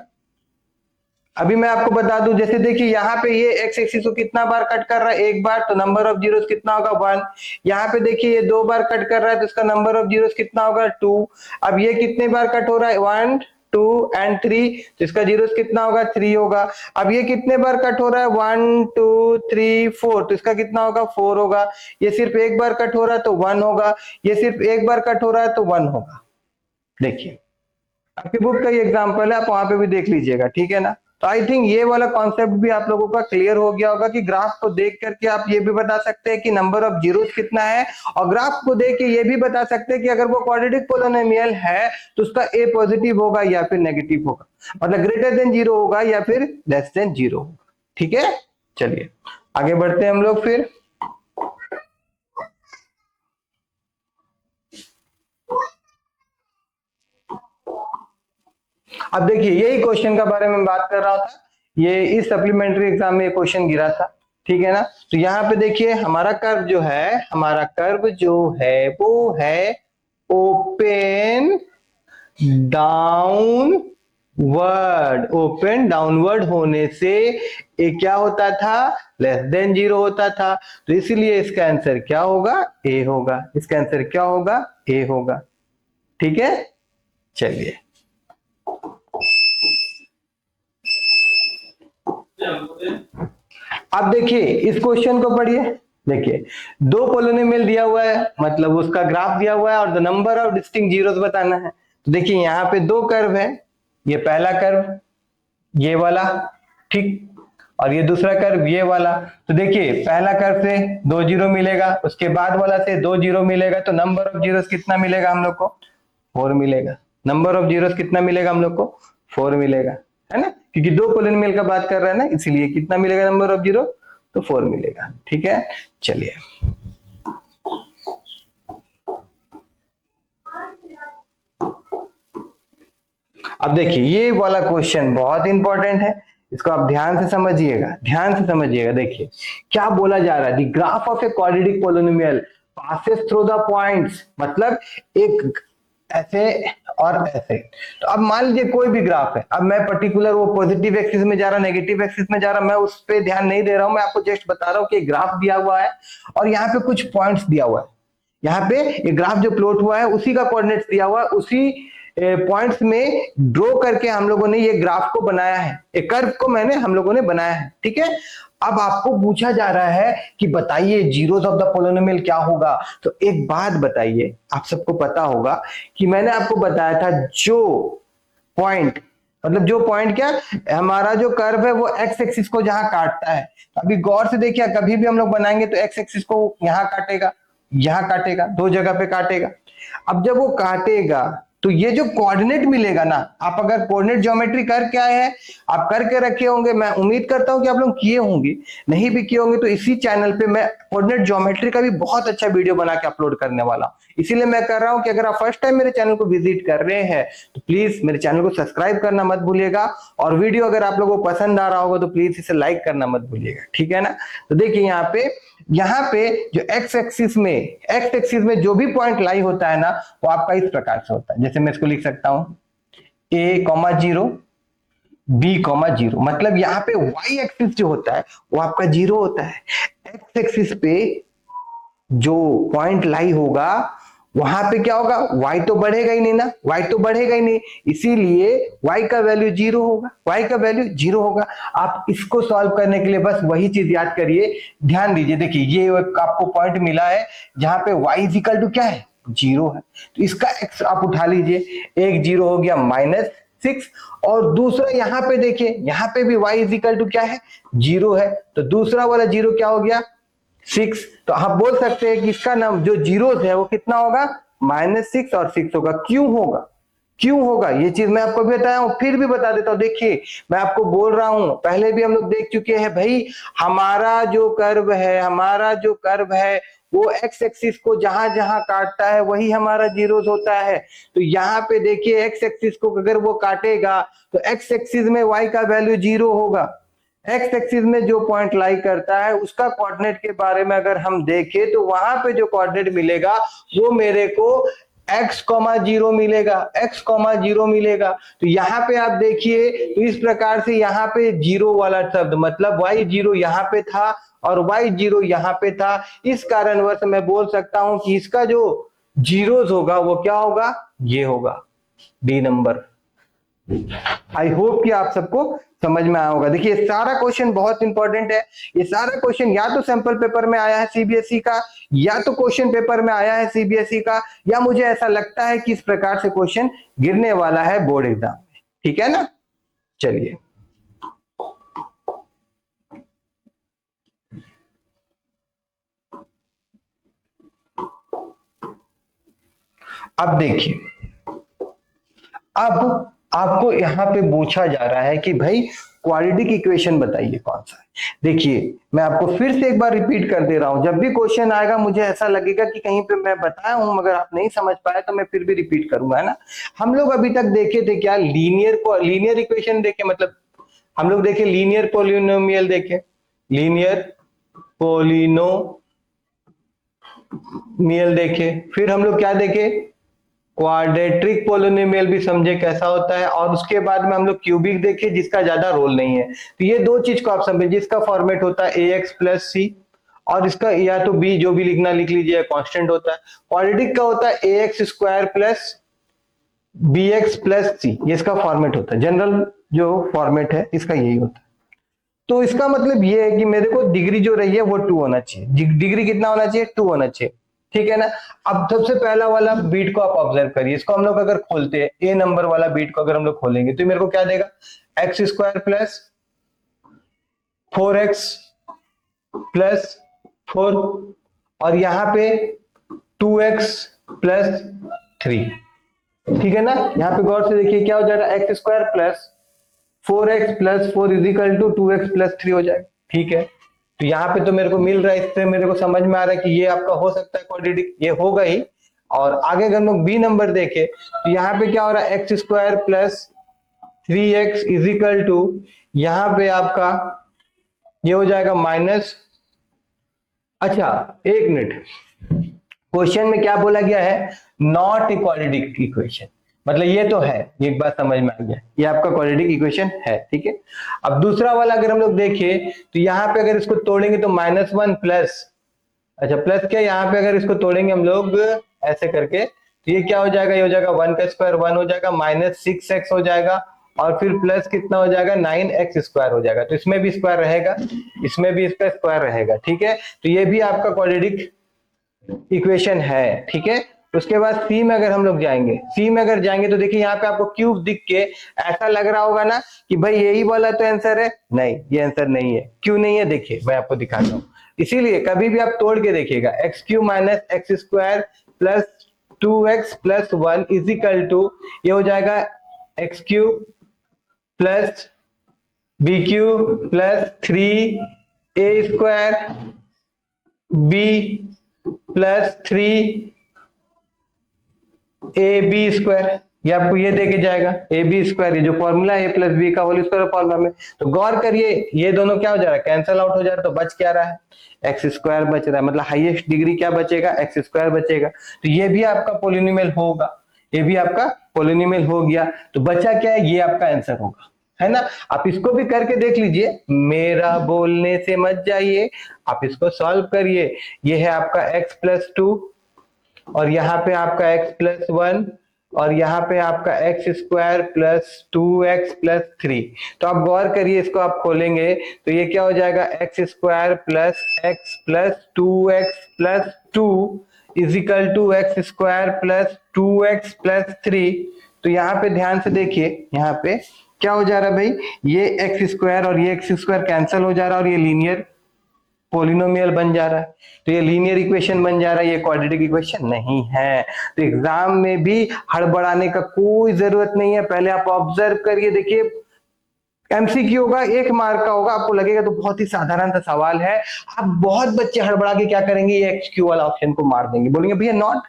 अभी मैं आपको बता दूं, जैसे देखिए यहाँ पे ये एक्स एक्सिस को कितना बार कट कर रहा है, एक बार, तो नंबर ऑफ जीरोस कितना होगा, 1। यहाँ पे देखिए ये 2 बार कट कर रहा है, तो इसका नंबर ऑफ जीरोस कितना होगा, 2। अब ये कितने बार कट हो रहा है, 1 2 एंड 3, तो इसका जीरोस कितना होगा, 3 होगा। अब ये कितने बार कट हो रहा है, 1 2 3 4, तो इसका कितना होगा, 4 होगा। ये सिर्फ एक बार कट हो रहा है तो 1 होगा, ये सिर्फ एक बार कट हो रहा है तो 1 होगा। देखिए आपकी बुक का ये एग्जाम्पल है, आप वहां पे भी देख लीजिएगा, ठीक है ना। तो आई थिंक ये वाला कॉन्सेप्ट भी आप लोगों का क्लियर हो गया होगा कि ग्राफ को देख करके आप ये भी बता सकते हैं कि नंबर ऑफ जीरोस कितना है, और ग्राफ को देख के ये भी बता सकते हैं कि अगर वो क्वाड्रेटिक पोलिनोमियल है तो उसका ए पॉजिटिव होगा या फिर नेगेटिव होगा, मतलब ग्रेटर देन जीरो होगा या फिर लेस देन जीरो होगा, ठीक है। चलिए आगे बढ़ते हैं हम लोग फिर। अब देखिए यही क्वेश्चन का बारे में बात कर रहा था, ये इस सप्लीमेंट्री एग्जाम में क्वेश्चन गिरा था, ठीक है ना। तो यहाँ पे देखिए हमारा कर्व जो है, हमारा कर्व जो है वो है ओपन डाउनवर्ड। ओपन डाउनवर्ड होने से ये क्या होता था, लेस देन जीरो होता था, तो इसीलिए इसका आंसर क्या होगा, ए होगा। इसका आंसर क्या होगा, ए होगा, ठीक है। चलिए अब देखिए इस क्वेश्चन को पढ़िए। देखिए दो पोलिनोमियल दिया हुआ है, मतलब उसका ग्राफ दिया हुआ है और the number of distinct zeros बताना है। तो देखिए यहाँ पे दो कर्व है, ये पहला कर्व ये वाला, ठीक, और ये दूसरा कर्व ये वाला। तो देखिए पहला कर्व से 2 जीरो मिलेगा, उसके बाद वाला से 2 जीरो मिलेगा, तो नंबर ऑफ जीरोस कितना मिलेगा हम लोग को, 4 मिलेगा। नंबर ऑफ जीरोस कितना मिलेगा हम लोग को, 4 मिलेगा, है ना, क्योंकि दो पोलिनोमियल का बात कर रहा है ना, इसलिए कितना मिलेगा नंबर ऑफ जीरो, तो 4 मिलेगा, ठीक है। चलिए अब देखिए ये वाला क्वेश्चन बहुत इंपॉर्टेंट है, इसको आप ध्यान से समझिएगा, ध्यान से समझिएगा। देखिए क्या बोला जा रहा है, the graph of a quadratic polynomial passes through the points, मतलब एक ऐसे और ऐसे। तो अब मान लीजिए कोई भी ग्राफ है, अब मैं पर्टिकुलर वो पॉजिटिव एक्सिस में जा रहा, नेगेटिव एक्सिस में जा रहा, मैं उस पर ध्यान नहीं दे रहा हूं, मैं आपको जस्ट बता रहा हूं कि ग्राफ दिया हुआ है और यहाँ पे कुछ पॉइंट्स दिया हुआ है। यहाँ पे ये ग्राफ जो प्लॉट हुआ है उसी का कोऑर्डिनेट्स दिया हुआ है, उसी पॉइंट्स में ड्रॉ करके हम लोगों ने ये ग्राफ को बनाया है, एक कर्व को मैंने हम लोगों ने बनाया है, ठीक है। अब आपको पूछा जा रहा है कि बताइए जीरोस ऑफ द पोलिनोमियल क्या होगा। तो एक बात बताइए, आप सबको पता होगा कि मैंने आपको बताया था जो पॉइंट, मतलब जो पॉइंट क्या, हमारा जो कर्व है वो एक्स एक्सिस को जहां काटता है, तो अभी गौर से देखिए कभी भी हम लोग बनाएंगे तो एक्स एक्सिस को यहाँ काटेगा, यहाँ काटेगा, दो जगह पे काटेगा। अब जब वो काटेगा तो ये जो कोऑर्डिनेट मिलेगा ना, आप अगर कोऑर्डिनेट ज्योमेट्री कर के आए हैं, आप करके रखे होंगे, मैं उम्मीद करता हूं कि आप लोग किए होंगे, नहीं भी किए होंगे तो इसी चैनल पे मैं कोऑर्डिनेट ज्योमेट्री का भी बहुत अच्छा वीडियो बना के अपलोड करने वाला हूं। इसीलिए मैं कर रहा हूं कि अगर आप फर्स्ट टाइम मेरे चैनल को विजिट कर रहे हैं तो प्लीज मेरे चैनल को सब्सक्राइब करना मत भूलिएगा, और वीडियो अगर आप लोगों को पसंद आ रहा होगा तो प्लीज इसे लाइक करना मत भूलिएगा, ठीक है ना। तो देखिए यहाँ पे जो एक्स एक्सिस में जो भी पॉइंट लाई होता है ना, वो आपका इस प्रकार से होता है। जैसे मैं इसको लिख सकता हूं a,0 b,0, मतलब यहाँ पे y एक्सिस जो होता है वो आपका 0 होता है। एक्स एक्सिस पे जो पॉइंट लाई होगा वहां पे क्या होगा, y तो बढ़ेगा ही नहीं ना, y तो बढ़ेगा ही नहीं, इसीलिए y का वैल्यू 0 होगा, y का वैल्यू 0 होगा। आप इसको सॉल्व करने के लिए बस वही चीज याद करिए, ध्यान दीजिए, देखिए ये आपको पॉइंट मिला है जहां पे y इक्वल टू क्या है, 0 है, तो इसका x आप उठा लीजिए, एक 0 हो गया -6, और दूसरा यहाँ पे देखिए, यहाँ पे भी y इक्वल टू क्या है, 0 है, तो दूसरा वाला 0 क्या हो गया, 6। तो आप बोल सकते हैं कि इसका नाम जो जीरोस है वो कितना होगा, -6 और 6 होगा। क्यों होगा, क्यों होगा, ये चीज मैं आपको भी बताया हूं, फिर भी बता देता हूं। देखिए मैं आपको बोल रहा हूं, पहले भी हम लोग देख चुके हैं भाई, हमारा जो कर्व है, हमारा जो कर्व है वो एक्स एक्सिस को जहां जहां काटता है वही हमारा जीरोस होता है। तो यहाँ पे देखिए एक्स एक्सिस को अगर वो काटेगा तो एक्स एक्सिस में वाई का वैल्यू 0 होगा। एक्स एक्सिस में जो पॉइंट लाई करता है उसका कोऑर्डिनेट के बारे में अगर हम देखें तो वहां पे जो कोऑर्डिनेट मिलेगा वो मेरे को x,0 मिलेगा, x,0 मिलेगा। तो यहाँ पे आप देखिए, तो इस प्रकार से यहाँ पे 0 वाला शब्द मतलब y0 यहाँ पे था और y0 यहाँ पे था, इस कारणवश मैं बोल सकता हूं कि इसका जो जीरोस होगा वो क्या होगा, ये होगा, डी नंबर। आई होप कि आप सबको समझ में आया होगा। देखिए सारा क्वेश्चन बहुत इंपॉर्टेंट है, ये सारा क्वेश्चन या तो सैंपल पेपर में आया है सीबीएसई का, या तो क्वेश्चन पेपर में आया है सीबीएसई का, या मुझे ऐसा लगता है कि इस प्रकार से क्वेश्चन गिरने वाला है बोर्ड एग्जाम में, ठीक है ना। चलिए अब देखिए, अब आपको यहां पे पूछा जा रहा है कि भाई क्वाड्रेटिक इक्वेशन बताइए कौन सा है। देखिए मैं आपको फिर से एक बार रिपीट कर दे रहा हूं, जब भी क्वेश्चन आएगा मुझे ऐसा लगेगा कि कहीं पे मैं बताया हूं मगर आप नहीं समझ पाए तो मैं फिर भी रिपीट करूंगा, है ना। हम लोग अभी तक देखे थे क्या, लीनियर इक्वेशन देखे, मतलब हम लोग देखे लीनियर पोलिनोमियल देखे, लीनियर पोलिनोमियल देखे, फिर हम लोग क्या देखे, क्वाड्रेटिक पोलिनोमियल भी समझे कैसा होता है, और उसके बाद में हम लोग क्यूबिक देखे जिसका ज्यादा रोल नहीं है। तो ये दो चीज को आप समझे, जिसका फॉर्मेट होता है ax प्लस सी, और इसका या तो b जो भी लिखना लिख लीजिए, कांस्टेंट होता है। क्वाड्रेटिक का होता है ax square plus bx plus c, ये इसका फॉर्मेट होता है, जनरल जो फॉर्मेट है इसका यही होता है। तो इसका मतलब ये है कि मेरे को डिग्री जो रही है वो 2 होना चाहिए, डिग्री कितना होना चाहिए, 2 होना चाहिए, ठीक है ना। अब सबसे पहला वाला बीट को आप ऑब्जर्व करिए, इसको हम लोग अगर खोलते हैं, ए नंबर वाला बीट को अगर हम लोग खोलेंगे तो मेरे को क्या देगा, x square plus 4x plus 4, और यहां पे 2x प्लस 3, ठीक है ना। यहां पे गौर से देखिए क्या हो जाएगा, x square plus 4x plus 4 is equal to 2x plus 3 हो जाएगा, ठीक है। तो यहाँ पे तो मेरे को मिल रहा है, इससे मेरे को समझ में आ रहा है कि ये आपका हो सकता है क्वाड्रेटिक, ये होगा ही। और आगे अगर हम लोग बी नंबर देखे तो यहाँ पे क्या हो रहा है, x square plus 3x is equal to, यहाँ पे आपका ये हो जाएगा माइनस, अच्छा एक मिनट, क्वेश्चन में क्या बोला गया है, नॉट ए क्वाड्रेटिक इक्वेशन, मतलब ये तो है, ये एक बात समझ में आ गया, ये आपका क्वाड्रेटिक इक्वेशन है, ठीक है। अब दूसरा वाला अगर हम लोग देखें तो यहाँ पे अगर इसको तोड़ेंगे तो -1 प्लस, अच्छा प्लस क्या, यहाँ पे अगर इसको तोड़ेंगे हम लोग ऐसे करके तो ये क्या हो जाएगा, ये हो जाएगा 1 का स्क्वायर 1 हो जाएगा, -6x हो जाएगा, और फिर प्लस कितना हो जाएगा, 9x स्क्वायर हो जाएगा। तो इसमें भी स्क्वायर रहेगा, इसमें भी इसका स्क्वायर रहेगा, ठीक है। तो ये भी आपका क्वाड्रेटिक इक्वेशन है, ठीक है। उसके बाद सी में अगर हम लोग जाएंगे, सी में अगर जाएंगे तो देखिए यहाँ पे आपको क्यूब दिख के ऐसा लग रहा होगा ना कि भाई यही वाला तो आंसर है, नहीं ये आंसर नहीं है। क्यों नहीं है, देखिए मैं आपको दिखाता हूँ। इसीलिए कभी भी आप तोड़ के देखिएगा, x cube minus x square plus 2x plus 1 is equal to, ये हो जाएगा x cube plus b cube plus 3a square b plus 3 a b square, ये आपको ये देके जाएगा ए बी स्क्वायर, ये जो फॉर्मूला है ए प्लस बी का होल स्क्वायर फॉर्मूला में। तो गौर करिए ये दोनों क्या हो जा रहा है, कैंसिल आउट हो जा रहा है, तो बच क्या रहा है, एक्स स्क्वायर बच रहा है, मतलब हाईएस्ट डिग्री क्या बचेगा, एक्स स्क्वायर बचेगा। तो ये भी आपका पोलिनोमियल होगा, ये भी आपका पोलिनोमियल हो गया। तो बचा क्या है, ये आपका आंसर होगा, है ना। आप इसको भी करके देख लीजिए, मेरा बोलने से मत जाइए, आप इसको सॉल्व करिए। ये है आपका x प्लस 2 और यहाँ पे आपका x प्लस 1 और यहाँ पे आपका x square plus 2x plus 3। तो आप गौर करिए, इसको आप खोलेंगे तो ये क्या हो जाएगा, x square plus x plus 2x plus 2 is equal to x square plus 2x plus 3। तो यहाँ पे ध्यान से देखिए, यहाँ पे क्या हो जा रहा है भाई, ये एक्स स्क्वायर और ये एक्स स्क्वायर कैंसिल हो जा रहा है और ये लीनियर पोलिनोमियल बन जा रहा है। तो ये लीनियर इक्वेशन बन जा रहा है, ये क्वाड्रेटिक इक्वेशन नहीं है। तो एग्जाम में भी हड़बड़ाने का कोई जरूरत नहीं है, पहले आप ऑब्जर्व करिए, देखिए एमसीक्यू होगा, 1 मार्क का होगा, आपको लगेगा तो बहुत ही साधारण सा सवाल है। आप बहुत बच्चे हड़बड़ा के क्या करेंगे, ये एक्स क्यू वाला ऑप्शन को मार देंगे, बोलेंगे भैया नॉट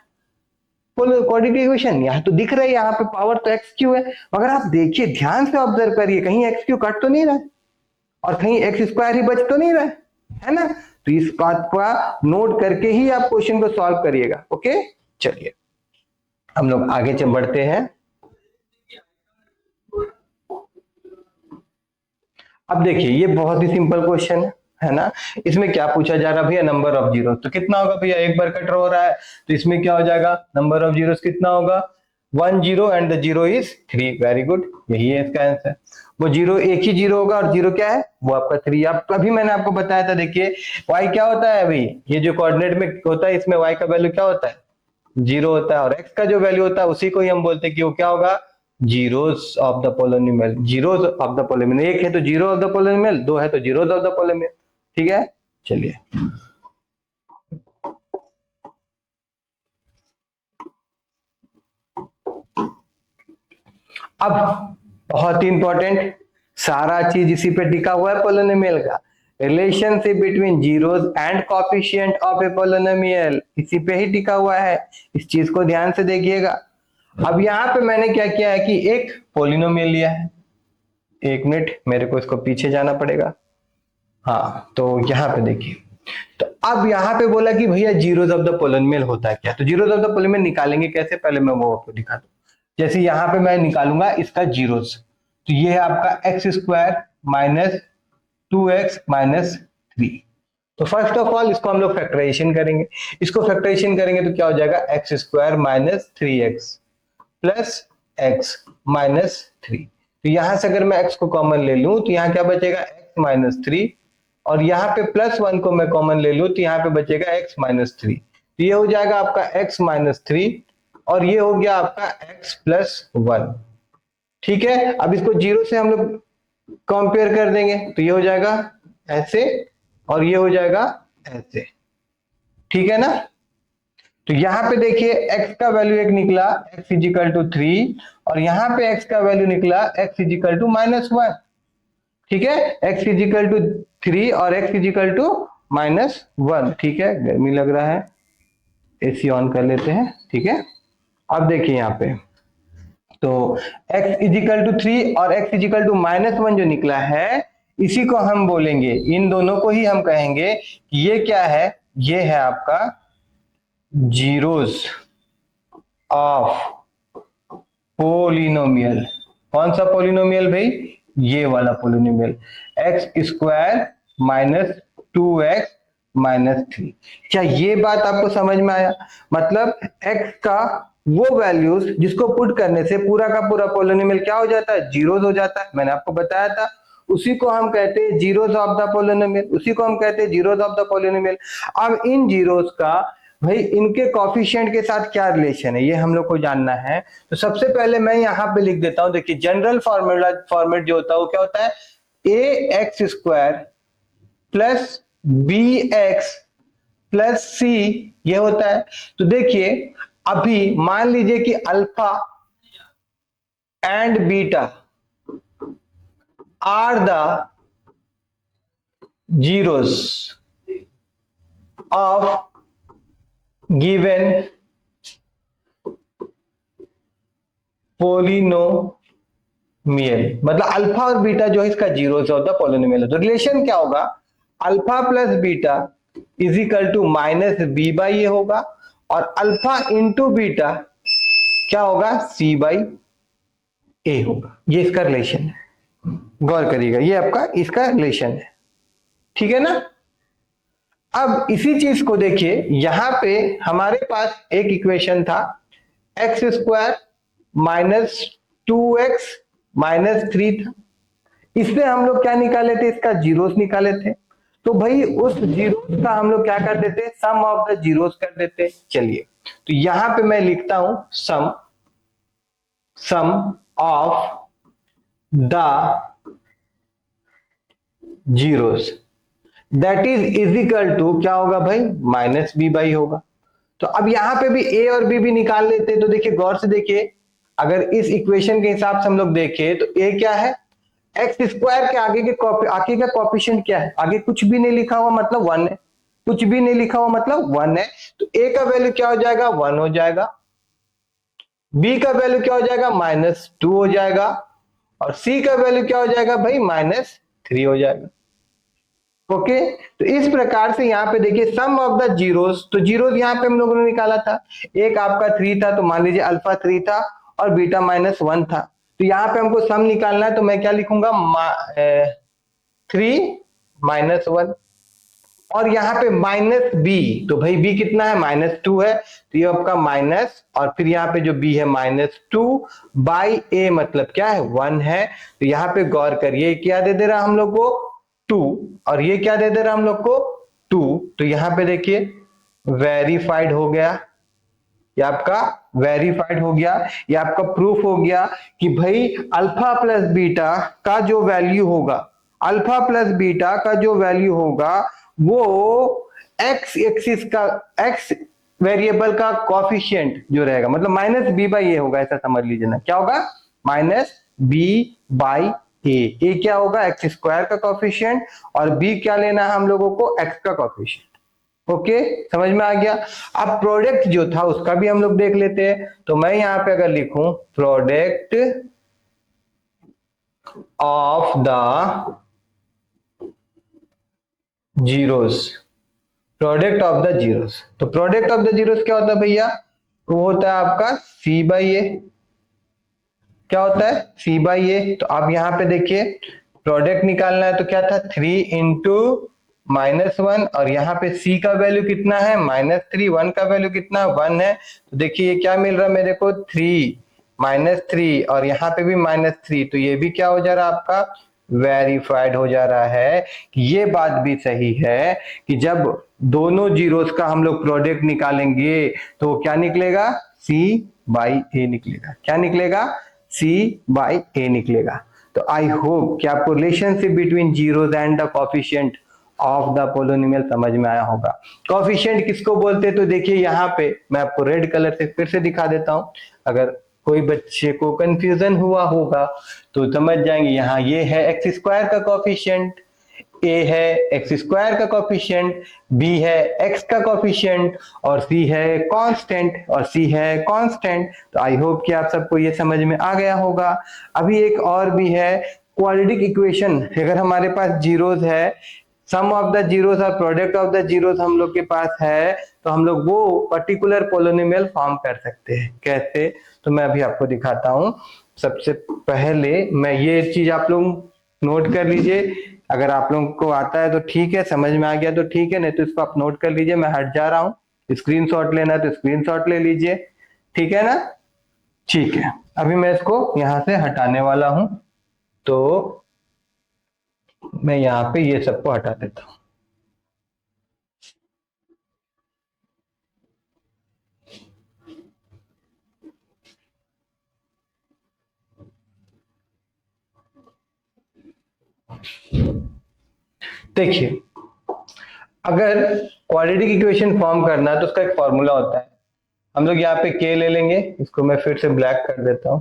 क्वाड्रेटिक इक्वेशन, यहाँ तो दिख रहा है, यहाँ पे पावर तो एक्स क्यू है। मगर आप देखिए, ध्यान से ऑब्जर्व करिए, कहीं एक्स क्यू कट तो नहीं रहा है और कहीं एक्स स्क्वायर ही बच तो नहीं रहा है ना। तो इस बात का नोट करके ही आप क्वेश्चन को सॉल्व करिएगा। ओके, चलिए हम लोग आगे चल बढ़ते हैं। अब देखिए, ये बहुत ही सिंपल क्वेश्चन है ना। इसमें क्या पूछा जा रहा है भैया, नंबर ऑफ जीरो। तो कितना होगा भैया, एक बार कट हो रहा है, तो इसमें क्या हो जाएगा, नंबर ऑफ जीरो कितना होगा, 1 0 and the zero is 3। Very good, यही है इसका आंसर। वो जीरो एक ही जीरो होगा और जीरो क्या है, वो आपका 3। आप अभी मैंने आपको बताया था, देखिए y क्या होता है भाई, ये जो कोऑर्डिनेट में होता है, इसमें y का वैल्यू क्या होता है, जीरो होता है, और x का जो वैल्यू होता है उसी को ही हम बोलते हैं कि वो क्या होगा, zeros of the polynomial. Zeros of the polynomial, एक है तो जीरो ऑफ द पोलिनोमियल, दो है तो जीरोस ऑफ द पोलिनोमियल। ठीक है, चलिए अब बहुत ही इंपॉर्टेंट, सारा चीज इसी पे टिका हुआ है पोलिनोमियल का। Relationship between zeros and coefficient of A polynomial, इसी पे ही टिका हुआ है। इस चीज को ध्यान से देखिएगा। अब यहाँ पे मैंने क्या किया है कि एक पोलिनोमियल लिया है, एक मिनट मेरे को इसको पीछे जाना पड़ेगा। हाँ, तो यहाँ पे देखिए, तो अब यहाँ पे बोला कि भैया जीरोस ऑफ द पोलिनोमियल होता है क्या, तो जीरोस ऑफ द पोलिनोमियल निकालेंगे कैसे, पहले मैं वो आपको दिखा दूं। जैसे यहाँ पे मैं निकालूंगा इसका जीरोस, तो ये है आपका x square minus 2x minus 3। तो फर्स्ट ऑफ ऑल इसको हम लोग फैक्टराइजेशन करेंगे, इसको फैक्टराइजेशन करेंगे तो क्या हो जाएगा, x square minus 3x plus x minus 3। तो यहां से अगर मैं x को कॉमन ले लूं तो यहाँ क्या बचेगा, x माइनस 3, और यहाँ पे प्लस 1 को मैं कॉमन ले लूं तो यहाँ पे बचेगा x माइनस 3। तो ये हो जाएगा आपका x माइनस 3 और ये हो गया आपका x प्लस 1। ठीक है, अब इसको जीरो से हम लोग कंपेयर कर देंगे तो ये हो जाएगा ऐसे और ये हो जाएगा ऐसे। ठीक है ना, तो यहां पे देखिए x का वैल्यू एक निकला x इजिकल टू 3 और यहां पे x का वैल्यू निकला x इजिकल टू माइनस 1। ठीक है, x इजिकल टू 3 और x इजिकल टू माइनस 1। ठीक है, गर्मी लग रहा है, एसी ऑन कर लेते हैं। ठीक है, अब देखिए यहाँ पे, तो x इजिकल टू 3 और x इजिकल टू माइनस 1 जो निकला है, इसी को हम बोलेंगे, इन दोनों को ही हम कहेंगे कि ये क्या है, ये है आपका जीरोस ऑफ पोलिनोमियल। कौन सा पोलिनोमियल भाई, ये वाला polynomial, x square minus 2x minus 3। क्या ये बात आपको समझ में आया, मतलब x का वो वैल्यूज जिसको पुट करने से पूरा का पूरा पोलिनोमियल क्या हो जाता है, जीरोस हो जाता है। मैंने आपको बताया था, उसी को हम कहते हैं जीरोस ऑफ द पोलिनोमियल, उसी को हम कहते हैं जीरोस ऑफ द पोलिनोमियल। अब इन जीरोस का भाई इनके कॉफिशिएंट के साथ क्या रिलेशन है, ये हम लोग को जानना है। तो सबसे पहले मैं यहाँ पे लिख देता हूं, देखिए जनरल फॉर्मेट जो होता है वो क्या होता है, a x square plus b x plus c, ये होता है। तो देखिए अभी मान लीजिए कि alpha and beta are the zeros of given polynomial, मतलब अल्फा और बीटा जो है इसका जीरोस ऑफ द पोलिनोमियल है। तो रिलेशन क्या होगा, alpha plus beta is equal to minus b by a होगा, और अल्फा इंटू बीटा क्या होगा, सी बाई ए होगा। ये इसका रिलेशन है, गौर करिएगा, ये आपका इसका रिलेशन है। ठीक है ना, अब इसी चीज को देखिए, यहां पे हमारे पास एक इक्वेशन था x square minus 2x minus 3 था। इससे हम लोग क्या निकाले थे, इसका जीरोस निकाले थे। तो भाई उस जीरोस का हम लोग क्या कर देते, सम ऑफ द जीरोस कर देते। चलिए, तो यहां पे मैं लिखता हूं sum of the zeros that is equal to क्या होगा भाई, माइनस बी बाई होगा। तो अब यहां पे भी ए और बी भी निकाल लेते हैं। तो देखिए गौर से देखिए, अगर इस इक्वेशन के हिसाब से हम लोग देखें तो ए क्या है, एक्स स्क्वायर के आगे का कॉफिशिएंट क्या है, आगे कुछ भी नहीं लिखा हुआ मतलब 1 है, कुछ भी नहीं लिखा हुआ मतलब 1 है। तो ए का वैल्यू क्या हो जाएगा, 1 हो जाएगा। बी का वैल्यू क्या हो जाएगा, -2 हो जाएगा। और सी का वैल्यू क्या हो जाएगा भाई, -3 हो जाएगा। ओके, तो इस प्रकार से यहाँ पे देखिए सम ऑफ द जीरोस, तो जीरोस यहाँ पे हम लोगों ने निकाला था, एक आपका 3 था तो मान लीजिए अल्फा 3 था और बीटा -1 था। तो यहाँ पे हमको सम निकालना है, तो मैं क्या लिखूंगा 3 -1। और यहाँ पे माइनस बी, तो भाई बी कितना है, -2 है, तो ये आपका माइनस, और फिर यहाँ पे जो बी है -2 बाई ए मतलब क्या है, 1 है। तो यहाँ पे गौर करिए क्या दे दे रहा हम लोग को, 2, और ये क्या दे दे रहा हम लोग को 2। तो यहाँ पे देखिए वेरीफाइड हो गया, ये आपका वेरीफाइड हो गया, ये आपका प्रूफ हो गया कि भाई अल्फा प्लस बीटा का जो वैल्यू होगा, अल्फा प्लस बीटा का जो वैल्यू होगा वो एक्स एक्सिस का, एक्स वेरिएबल का कॉफिशिएंट जो रहेगा मतलब माइनस बी बाई ए होगा, ऐसा समझ लीजिए ना। क्या होगा, माइनस बी बाई ए क्या होगा, एक्स स्क्वायर का कॉफिशिएंट, और बी क्या लेना है हम लोगों को, एक्स का कॉफिशिएंट। ओके, समझ में आ गया। अब प्रोडक्ट जो था उसका भी हम लोग देख लेते हैं। तो मैं यहां पे अगर लिखूं product of the zeros, product of the zeros, तो प्रोडक्ट ऑफ द जीरोस क्या होता है भैया, वो होता है आपका सी बाई ए। क्या होता है, सी बाई ए। तो आप यहां पे देखिए प्रोडक्ट निकालना है तो क्या था, 3 इंटू -1, और यहाँ पे c का वैल्यू कितना है, -3, 1 का वैल्यू कितना, 1 है। तो देखिए ये क्या मिल रहा है मेरे को, 3 -3, और यहाँ पे भी -3, तो ये भी क्या हो जा रहा है आपका, वेरीफाइड हो जा रहा है कि ये बात भी सही है कि जब दोनों जीरोस का हम लोग प्रोडक्ट निकालेंगे तो क्या निकलेगा, c बाई ए निकलेगा। क्या निकलेगा, c बाई ए निकलेगा। तो आई होप कि आपको relationship between zeros and the coefficient of the polynomial समझ में आया होगा। कोफिशिएंट किसको बोलते हैं, तो देखिए यहाँ पे मैं आपको रेड कलर से फिर से दिखा देता हूं, अगर कोई बच्चे को कंफ्यूजन हुआ होगा तो समझ जाएंगे। यहाँ ये है एक्स स्क्वायर का कोफिशिएंट, ए है एक्स स्क्वायर का कोफिशिएंट, बी है एक्स का कोफिशिएंट, और सी है कांस्टेंट, और सी है कांस्टेंट। तो आई होप कि आप सबको ये समझ में आ गया होगा। अभी एक और भी है क्वाड्रेटिक इक्वेशन, अगर हमारे पास जीरोस है, सम ऑफ द जीरोस और प्रोडक्ट ऑफ द जीरोस हम लोग के पास है, तो हम लोग वो पर्टिकुलर पोलिनोमियल फॉर्म कर सकते हैं। कैसे, तो मैं अभी आपको दिखाता हूं। सबसे पहले मैं ये चीज आप लोग नोट कर लीजिए, अगर आप लोगों को आता है तो ठीक है, समझ में आ गया तो ठीक है, नहीं तो इसको आप नोट कर लीजिए। मैं हट जा रहा हूँ, स्क्रीनशॉट लेना है तो स्क्रीनशॉट ले लीजिए, ठीक है ना। ठीक है, अभी मैं इसको यहां से हटाने वाला हूं, तो मैं यहाँ पे ये सबको हटा देता हूं। देखिए, अगर क्वाड्रेटिक इक्वेशन फॉर्म करना है तो उसका एक फॉर्मूला होता है। हम लोग यहाँ पे के ले लेंगे, इसको मैं फिर से ब्लैक कर देता हूं।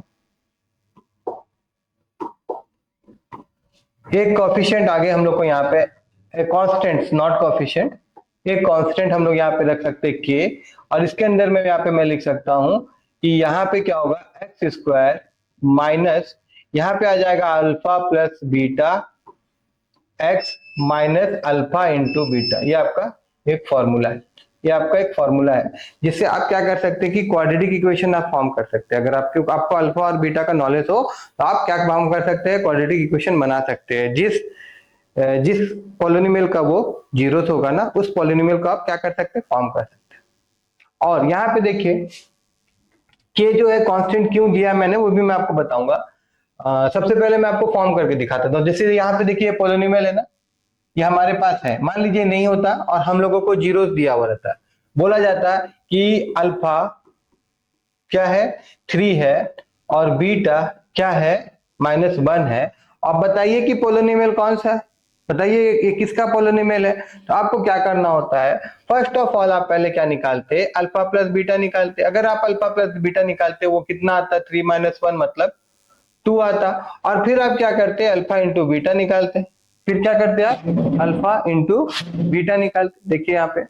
एक कॉफिशिएंट आगे हम लोग को यहाँ पे कांस्टेंट, नॉट कॉफिशिएंट, एक कांस्टेंट हम लोग यहाँ पे रख सकते हैं के, और इसके अंदर में यहाँ पे मैं लिख सकता हूं कि यहाँ पे क्या होगा, एक्स स्क्वायर माइनस, यहाँ पे आ जाएगा alpha plus beta x minus alpha into beta. ये आपका एक फॉर्मूला है, ये आपका एक फॉर्मूला है जिससे आप क्या कर सकते हैं कि क्वाड्रेटिक इक्वेशन आप फॉर्म कर सकते हैं। अगर आपको अल्फा और बीटा का नॉलेज हो तो आप क्या फॉर्म कर सकते हैं, क्वाड्रेटिक इक्वेशन बना सकते हैं। जिस जिस पॉलिनोमियल का वो जीरोस होगा ना, उस पॉलिनोमियल को आप क्या कर सकते हैं, फॉर्म कर सकते हैं। और यहाँ पे देखिए के जो है कांस्टेंट क्यों दिया मैंने वो भी मैं आपको बताऊंगा। सबसे पहले मैं आपको फॉर्म करके दिखाता हूँ। जैसे यहाँ पे देखिए पॉलिनोमियल है ना, ये हमारे पास है, मान लीजिए नहीं होता और हम लोगों को जीरोस दिया हुआ रहता है, बोला जाता है कि अल्फा क्या है, 3 है, और बीटा क्या है, -1 है। आप बताइए कि पोलोनिमियल कौन सा है, बताइए ये किसका पोलोनिमियल है। तो आपको क्या करना होता है, फर्स्ट ऑफ ऑल आप पहले क्या निकालते, अल्फा प्लस बीटा निकालते। अगर आप अल्फा प्लस बीटा निकालते वो कितना आता, 3 - 1 मतलब 2 आता। और फिर आप क्या करते, अल्फा इंटू बीटा निकालते। फिर क्या करते आप, अल्फा इंटू बीटा निकालते। देखिए यहाँ पे,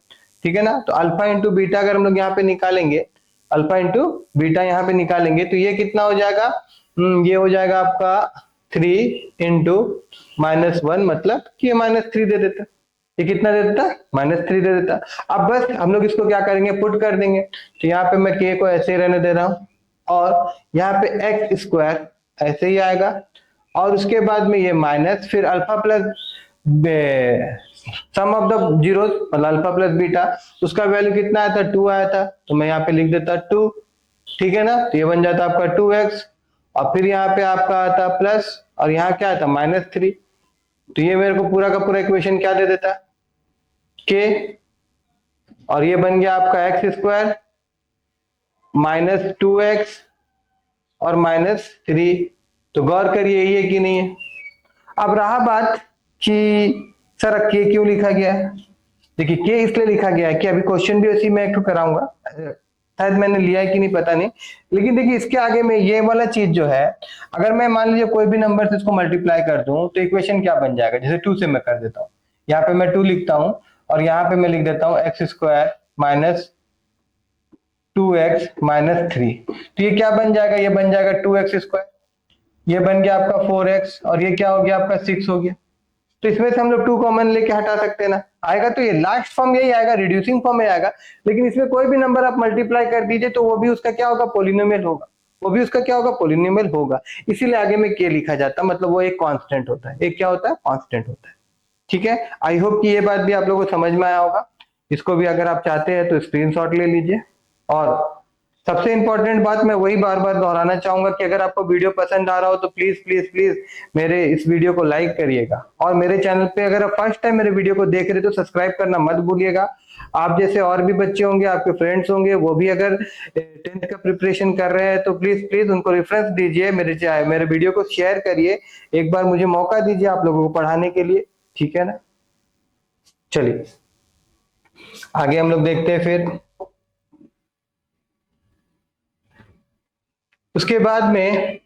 ठीक है ना। तो अल्फा इंटू बीटा अगर हम लोग यहाँ पे निकालेंगे, अल्फा इंटू बीटा यहाँ पे निकालेंगे तो ये कितना हो जाएगा, ये हो जाएगा आपका 3 × -1 मतलब कि ये -3 दे देता। ये कितना दे देता, -3 दे देता। अब बस हम लोग इसको क्या करेंगे, पुट कर देंगे। तो यहाँ पे मैं के को ऐसे ही रहने दे रहा हूँ, और यहाँ पे एक्स स्क्वायर ऐसे ही आएगा, और उसके बाद में ये माइनस, फिर alpha plus sum of the zeros मतलब अल्फा प्लस बीटा, उसका वैल्यू कितना आया था, 2 आया था। तो मैं यहाँ पे लिख देता 2, ठीक है ना। तो ये बन जाता आपका 2x, और फिर यहाँ पे आपका आता प्लस, और यहाँ क्या आता -3। तो ये मेरे को पूरा का पूरा इक्वेशन क्या दे देता, के, और ये बन गया आपका एक्स स्क्वायर -2x और -3। तो गौर करिए ये कि नहीं है। अब रहा बात कि सर के क्यों लिखा गया है। देखिए के इसलिए लिखा गया है कि अभी क्वेश्चन भी उसी में एक कराऊंगा, शायद मैंने लिया है कि नहीं पता नहीं, लेकिन देखिए इसके आगे में ये वाला चीज जो है, अगर मैं मान लीजिए कोई भी नंबर से इसको मल्टीप्लाई कर दूं तो इक्वेशन क्या बन जाएगा। जैसे 2 से मैं कर देता हूँ, यहाँ पे मैं 2 लिखता हूँ, और यहाँ पे मैं लिख देता हूँ एक्स स्क्वायर -2x-3। तो ये क्या बन जाएगा, ये बन जाएगा 2x स्क्वायर, ये बन गया आपका 4x, और ये क्या हो गया आपका 6 हो गया। तो इसमें से हम लोग 2 कॉमन लेके हटा सकते हैं ना, आएगा तो ये लास्ट फॉर्म यही आएगा, रिड्यूसिंग फॉर्म में आएगा। लेकिन इसमें कोई भी नंबर आप मल्टीप्लाई कर दीजिए तो वो भी उसका क्या होगा, पोलिनोमियल होगा, वो भी उसका क्या होगा, पोलिनोमियल होगा। इसीलिए आगे में के लिखा जाता है, मतलब वो एक कांस्टेंट होता है। एक क्या होता है, कांस्टेंट होता है। ठीक है, आई होप कि ये बात भी आप लोगों को समझ में आया होगा। इसको भी अगर आप चाहते हैं तो स्क्रीनशॉट ले लीजिए। और सबसे इंपॉर्टेंट बात मैं वही बार बार दोहराना चाहूंगा कि अगर आपको वीडियो पसंद आ रहा हो तो प्लीज प्लीज प्लीज मेरे इस वीडियो को लाइक करिएगा, और मेरे चैनल पे अगर आप फर्स्ट टाइम मेरे वीडियो को देख रहे तो सब्सक्राइब करना मत भूलिएगा। आप जैसे और भी बच्चे होंगे, आपके फ्रेंड्स होंगे, वो भी अगर 10th का प्रिपरेशन कर रहे हैं तो प्लीज प्लीज उनको रेफरेंस दीजिए, मेरे वीडियो को शेयर करिए। एक बार मुझे मौका दीजिए आप लोगों को पढ़ाने के लिए, ठीक है ना। चलिए आगे हम लोग देखते हैं। फिर उसके बाद में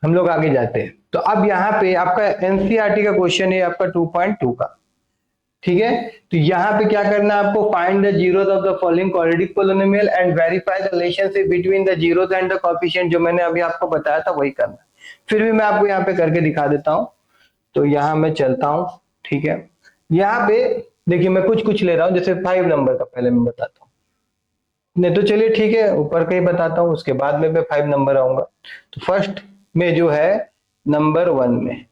हम लोग आगे जाते हैं। तो अब यहाँ पे आपका एनसीईआरटी का क्वेश्चन है आपका 2.2 का, ठीक है। तो यहाँ पे क्या करना है आपको, find the zeros of the following quadratic polynomial and verify the relationship between the zeros and the coefficient. जो मैंने अभी आपको बताया था वही करना है। फिर भी मैं आपको यहाँ पे करके दिखा देता हूँ। तो यहाँ मैं चलता हूँ, ठीक है। यहाँ पे देखिए मैं कुछ कुछ ले रहा हूँ, जैसे 5 नंबर का पहले मैं बताता हूँ, नहीं तो चलिए ठीक है ऊपर का ही बताता हूँ, उसके बाद में मैं 5 नंबर आऊंगा। तो फर्स्ट में जो है नंबर 1 में,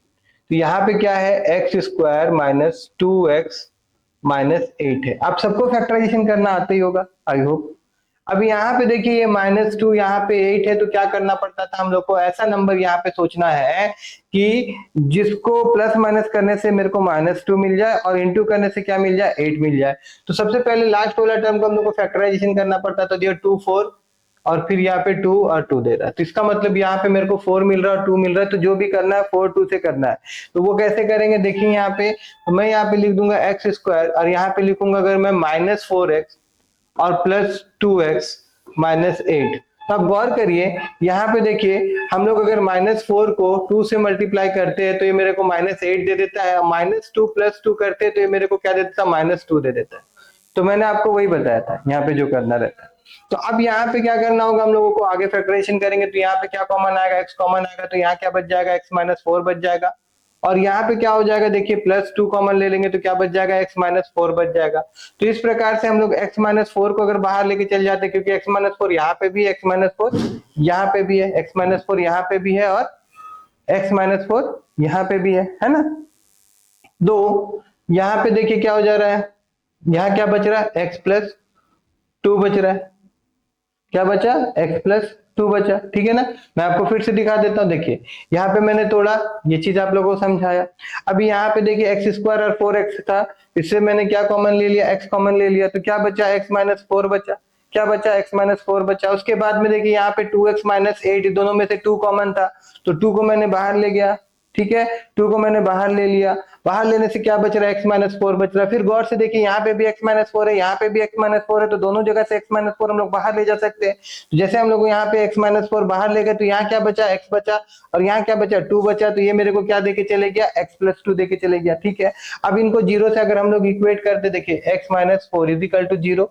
तो यहाँ पे क्या है, एक्स स्क्वायर -2x-8 है। आप सबको फैक्टराइजेशन करना आता ही होगा, आई होप। अब यहाँ पे देखिए ये -2 यहाँ पे 8 है, तो क्या करना पड़ता था हम लोग को, ऐसा नंबर यहाँ पे सोचना है कि जिसको प्लस माइनस करने से मेरे को -2 मिल जाए और इंटू करने से क्या मिल जाए, 8 मिल जाए। तो सबसे पहले लास्ट वाला टर्म को हम लोग को फैक्टराइजेशन करना पड़ता था। तो 2 4, और फिर यहाँ पे 2 और 2 दे रहा है, तो इसका मतलब यहाँ पे मेरे को 4 मिल रहा है और 2 मिल रहा है। तो जो भी करना है 4 2 से करना है। तो वो कैसे करेंगे, देखिए यहाँ पे तो मैं यहाँ पे लिख दूंगा एक्स स्क्वायर, और यहाँ पे लिखूंगा अगर मैं -4x और +2x-8। तो अब गौर करिए यहाँ पे देखिए, हम लोग अगर -4 को 2 से मल्टीप्लाई करते हैं तो ये मेरे को -8 दे देता है, -2 + 2 करते हैं तो ये मेरे को क्या देता है, -2 दे देता है। तो मैंने आपको वही बताया था यहाँ पे जो करना रहता है। तो अब यहाँ पे क्या करना होगा हम लोगों को, आगे फैक्टराइजेशन करेंगे तो यहाँ पे क्या कॉमन आएगा, x कॉमन आएगा, तो यहाँ क्या बच जाएगा, x-4 बच जाएगा। और यहाँ पे क्या हो जाएगा, देखिए +2 कॉमन ले लेंगे तो क्या बच जाएगा, x-4 बच जाएगा। तो इस प्रकार से हम लोग x-4 को अगर बाहर लेके चल जाते हैं, क्योंकि x-4 यहाँ पे भी है, x-4 यहाँ पे भी है, x-4 यहाँ पे भी है और x माइनस 4 यहाँ पे भी है ना। दो यहाँ पे देखिए क्या हो जा रहा है, यहाँ क्या बच रहा है, x प्लस 2 बच रहा है। क्या बचा, x प्लस 2 बचा, ठीक है ना। मैं आपको फिर से दिखा देता हूं, देखिए यहाँ पे मैंने तोड़ा, ये चीज आप लोगों को समझाया। अभी यहाँ पे देखिए एक्स स्क्वायर और 4x था, इससे मैंने क्या कॉमन ले लिया, x कॉमन ले लिया, तो क्या बचा, x माइनस 4 बचा। क्या बचा, x माइनस 4 बचा। उसके बाद में देखिए यहाँ पे 2x माइनस 8, दोनों में से 2 कॉमन था, तो 2 को मैंने बाहर ले गया, ठीक है। 2 को मैंने बाहर ले लिया, बाहर लेने से क्या बच रहा है, x माइनस 4 बच रहा है। फिर गौर से देखिए यहाँ पे भी x माइनस 4 है, यहाँ पे भी x माइनस 4 है, तो दोनों जगह से x माइनस 4 हम लोग बाहर ले जा सकते हैं। तो जैसे हम लोग यहाँ पे x माइनस 4 बाहर ले गए, तो यहाँ क्या बचा, x बचा, और यहाँ क्या बचा, 2 बचा। तो ये मेरे को क्या देके चले गया, x प्लस 2 देके चले गया, ठीक है। अब इनको जीरो से अगर हम लोग इक्वेट करते, देखिए x minus 4 is equal to 0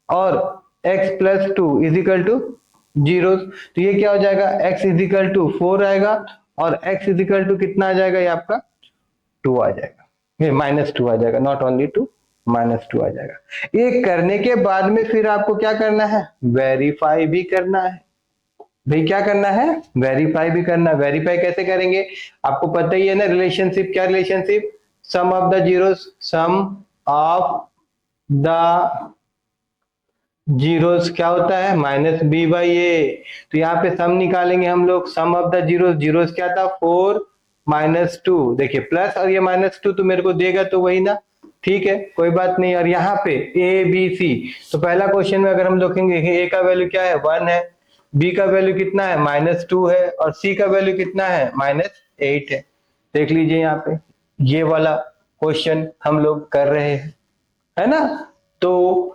और x plus 2 is equal to 0, तो ये क्या हो जाएगा, x इज इक्वल टू 4 आएगा और x इज इक्वल टू कितना आ जाएगा, ये आपका 2 आ जाएगा, ये माइनस 2 आ जाएगा, नॉट ओनली 2, माइनस 2 आ जाएगा। ये करने के बाद में फिर आपको क्या करना है, वेरीफाई भी करना है। भाई क्या करना है, वेरीफाई भी करना है। वेरीफाई कैसे करेंगे, आपको पता ही है ना रिलेशनशिप, क्या relationship, sum of the zeros, sum of the zeros क्या होता है, माइनस बी बाई ए। तो यहाँ पे सम निकालेंगे हम लोग, सम ऑफ द जीरोस, जीरोस क्या था 4 माइनस 2, देखिए प्लस और ये माइनस 2 तो मेरे को देगा तो वही ना, ठीक है कोई बात नहीं। और यहाँ पे ए बी सी, तो पहला क्वेश्चन में अगर हम देखेंगे ए का वैल्यू क्या है 1 है, बी का वैल्यू कितना है माइनस 2 है, और सी का वैल्यू कितना है माइनस 8 है। देख लीजिए यहाँ पे ये वाला क्वेश्चन हम लोग कर रहे हैं, है ना। तो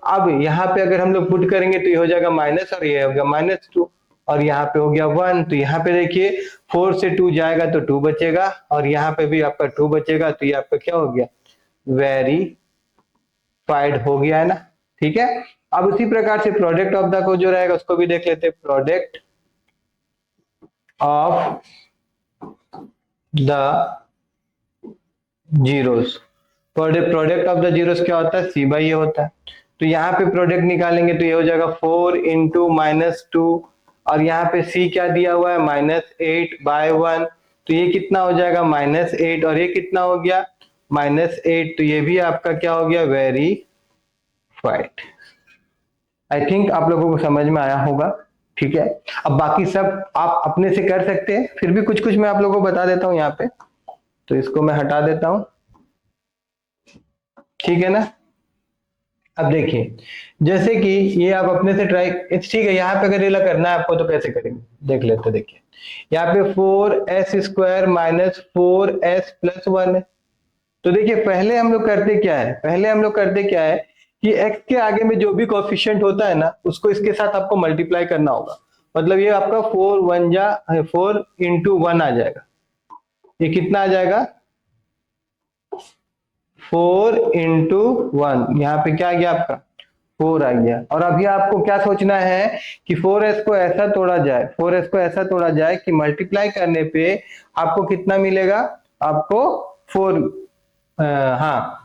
अब यहाँ पे अगर हम लोग पुट करेंगे तो ये हो जाएगा माइनस और ये हो गया माइनस 2, और यहाँ पे हो गया 1, तो यहाँ पे देखिए 4 से 2 जाएगा तो 2 बचेगा, और यहाँ पे भी आपका 2 बचेगा, तो ये आपका क्या हो गया, वेरीफाइड हो गया है ना, ठीक है। अब उसी प्रकार से प्रोडक्ट ऑफ द को जो रहेगा उसको भी देख लेते हैं, product of the zeros, product of the zeros क्या होता है, सी बाई ए होता है। तो यहाँ पे प्रोडक्ट निकालेंगे तो ये हो जाएगा 4 इंटू माइनस 2, और यहाँ पे सी क्या दिया हुआ है माइनस 8 बाय 1, तो ये कितना हो जाएगा माइनस 8, और ये कितना हो गया माइनस 8, तो ये भी आपका क्या हो गया, वेरीफाइड। आई थिंक आप लोगों को समझ में आया होगा, ठीक है। अब बाकी सब आप अपने से कर सकते हैं, फिर भी कुछ कुछ मैं आप लोगों को बता देता हूँ यहाँ पे, तो इसको मैं हटा देता हूं, ठीक है ना। अब देखिए जैसे कि ये आप अपने से ट्राई, ठीक है, यहाँ पे अगर ये करना है आपको तो कैसे करेंगे देख लेते, देखिए यहाँ पे 4s square minus 4s plus 1 है। तो देखिए पहले हम लोग करते क्या है, पहले हम लोग करते क्या है कि x के आगे में जो भी कोएफिशिएंट होता है ना उसको इसके साथ आपको मल्टीप्लाई करना होगा। मतलब ये आपका 4 इंटू 1 आ जाएगा, ये कितना आ जाएगा 4 इंटू 1, यहाँ पे क्या आ गया आपका 4 आ गया। और अभी आपको क्या सोचना है कि 4s को ऐसा तोड़ा जाए, 4s को ऐसा तोड़ा जाए कि मल्टीप्लाई करने पे आपको कितना मिलेगा, आपको 4, हाँ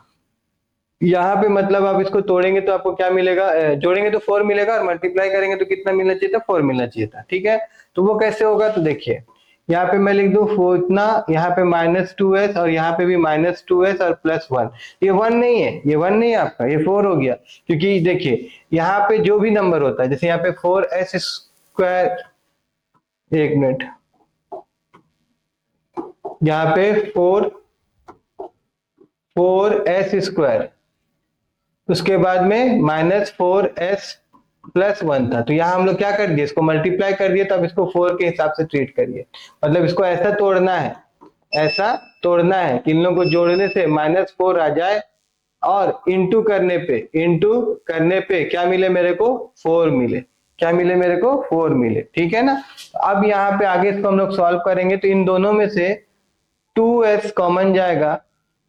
यहाँ पे मतलब आप इसको तोड़ेंगे तो आपको क्या मिलेगा, जोड़ेंगे तो 4 मिलेगा, और मल्टीप्लाई करेंगे तो कितना मिलना चाहिए था, 4 मिलना चाहिए था, ठीक है। तो वो कैसे होगा, तो देखिए यहाँ पे मैं लिख दूं 4 इतना, यहाँ पे माइनस 2s और यहाँ पे भी माइनस 2s और प्लस 1, ये 1 नहीं है, ये 1 नहीं है आपका, ये 4 हो गया। क्योंकि देखिए यहाँ पे जो भी नंबर होता है, जैसे यहाँ पे 4s स्क्वायर, एक मिनट, यहाँ पे 4s स्क्वायर, उसके बाद में माइनस 4s प्लस 1 था, तो यहाँ हम लोग क्या कर दिए, इसको मल्टीप्लाई कर दिए, तो अब इसको 4 के हिसाब से ट्रीट करिए। मतलब इसको ऐसा तोड़ना है, ऐसा तोड़ना है कि इन लोगों को जोड़ने से माइनस 4 आ जाए, और इंटू करने पे क्या मिले मेरे को, 4 मिले, क्या मिले मेरे को, 4 मिले, ठीक है ना। अब यहाँ पे आगे इसको हम लोग सॉल्व करेंगे, तो इन दोनों में से 2s कॉमन जाएगा,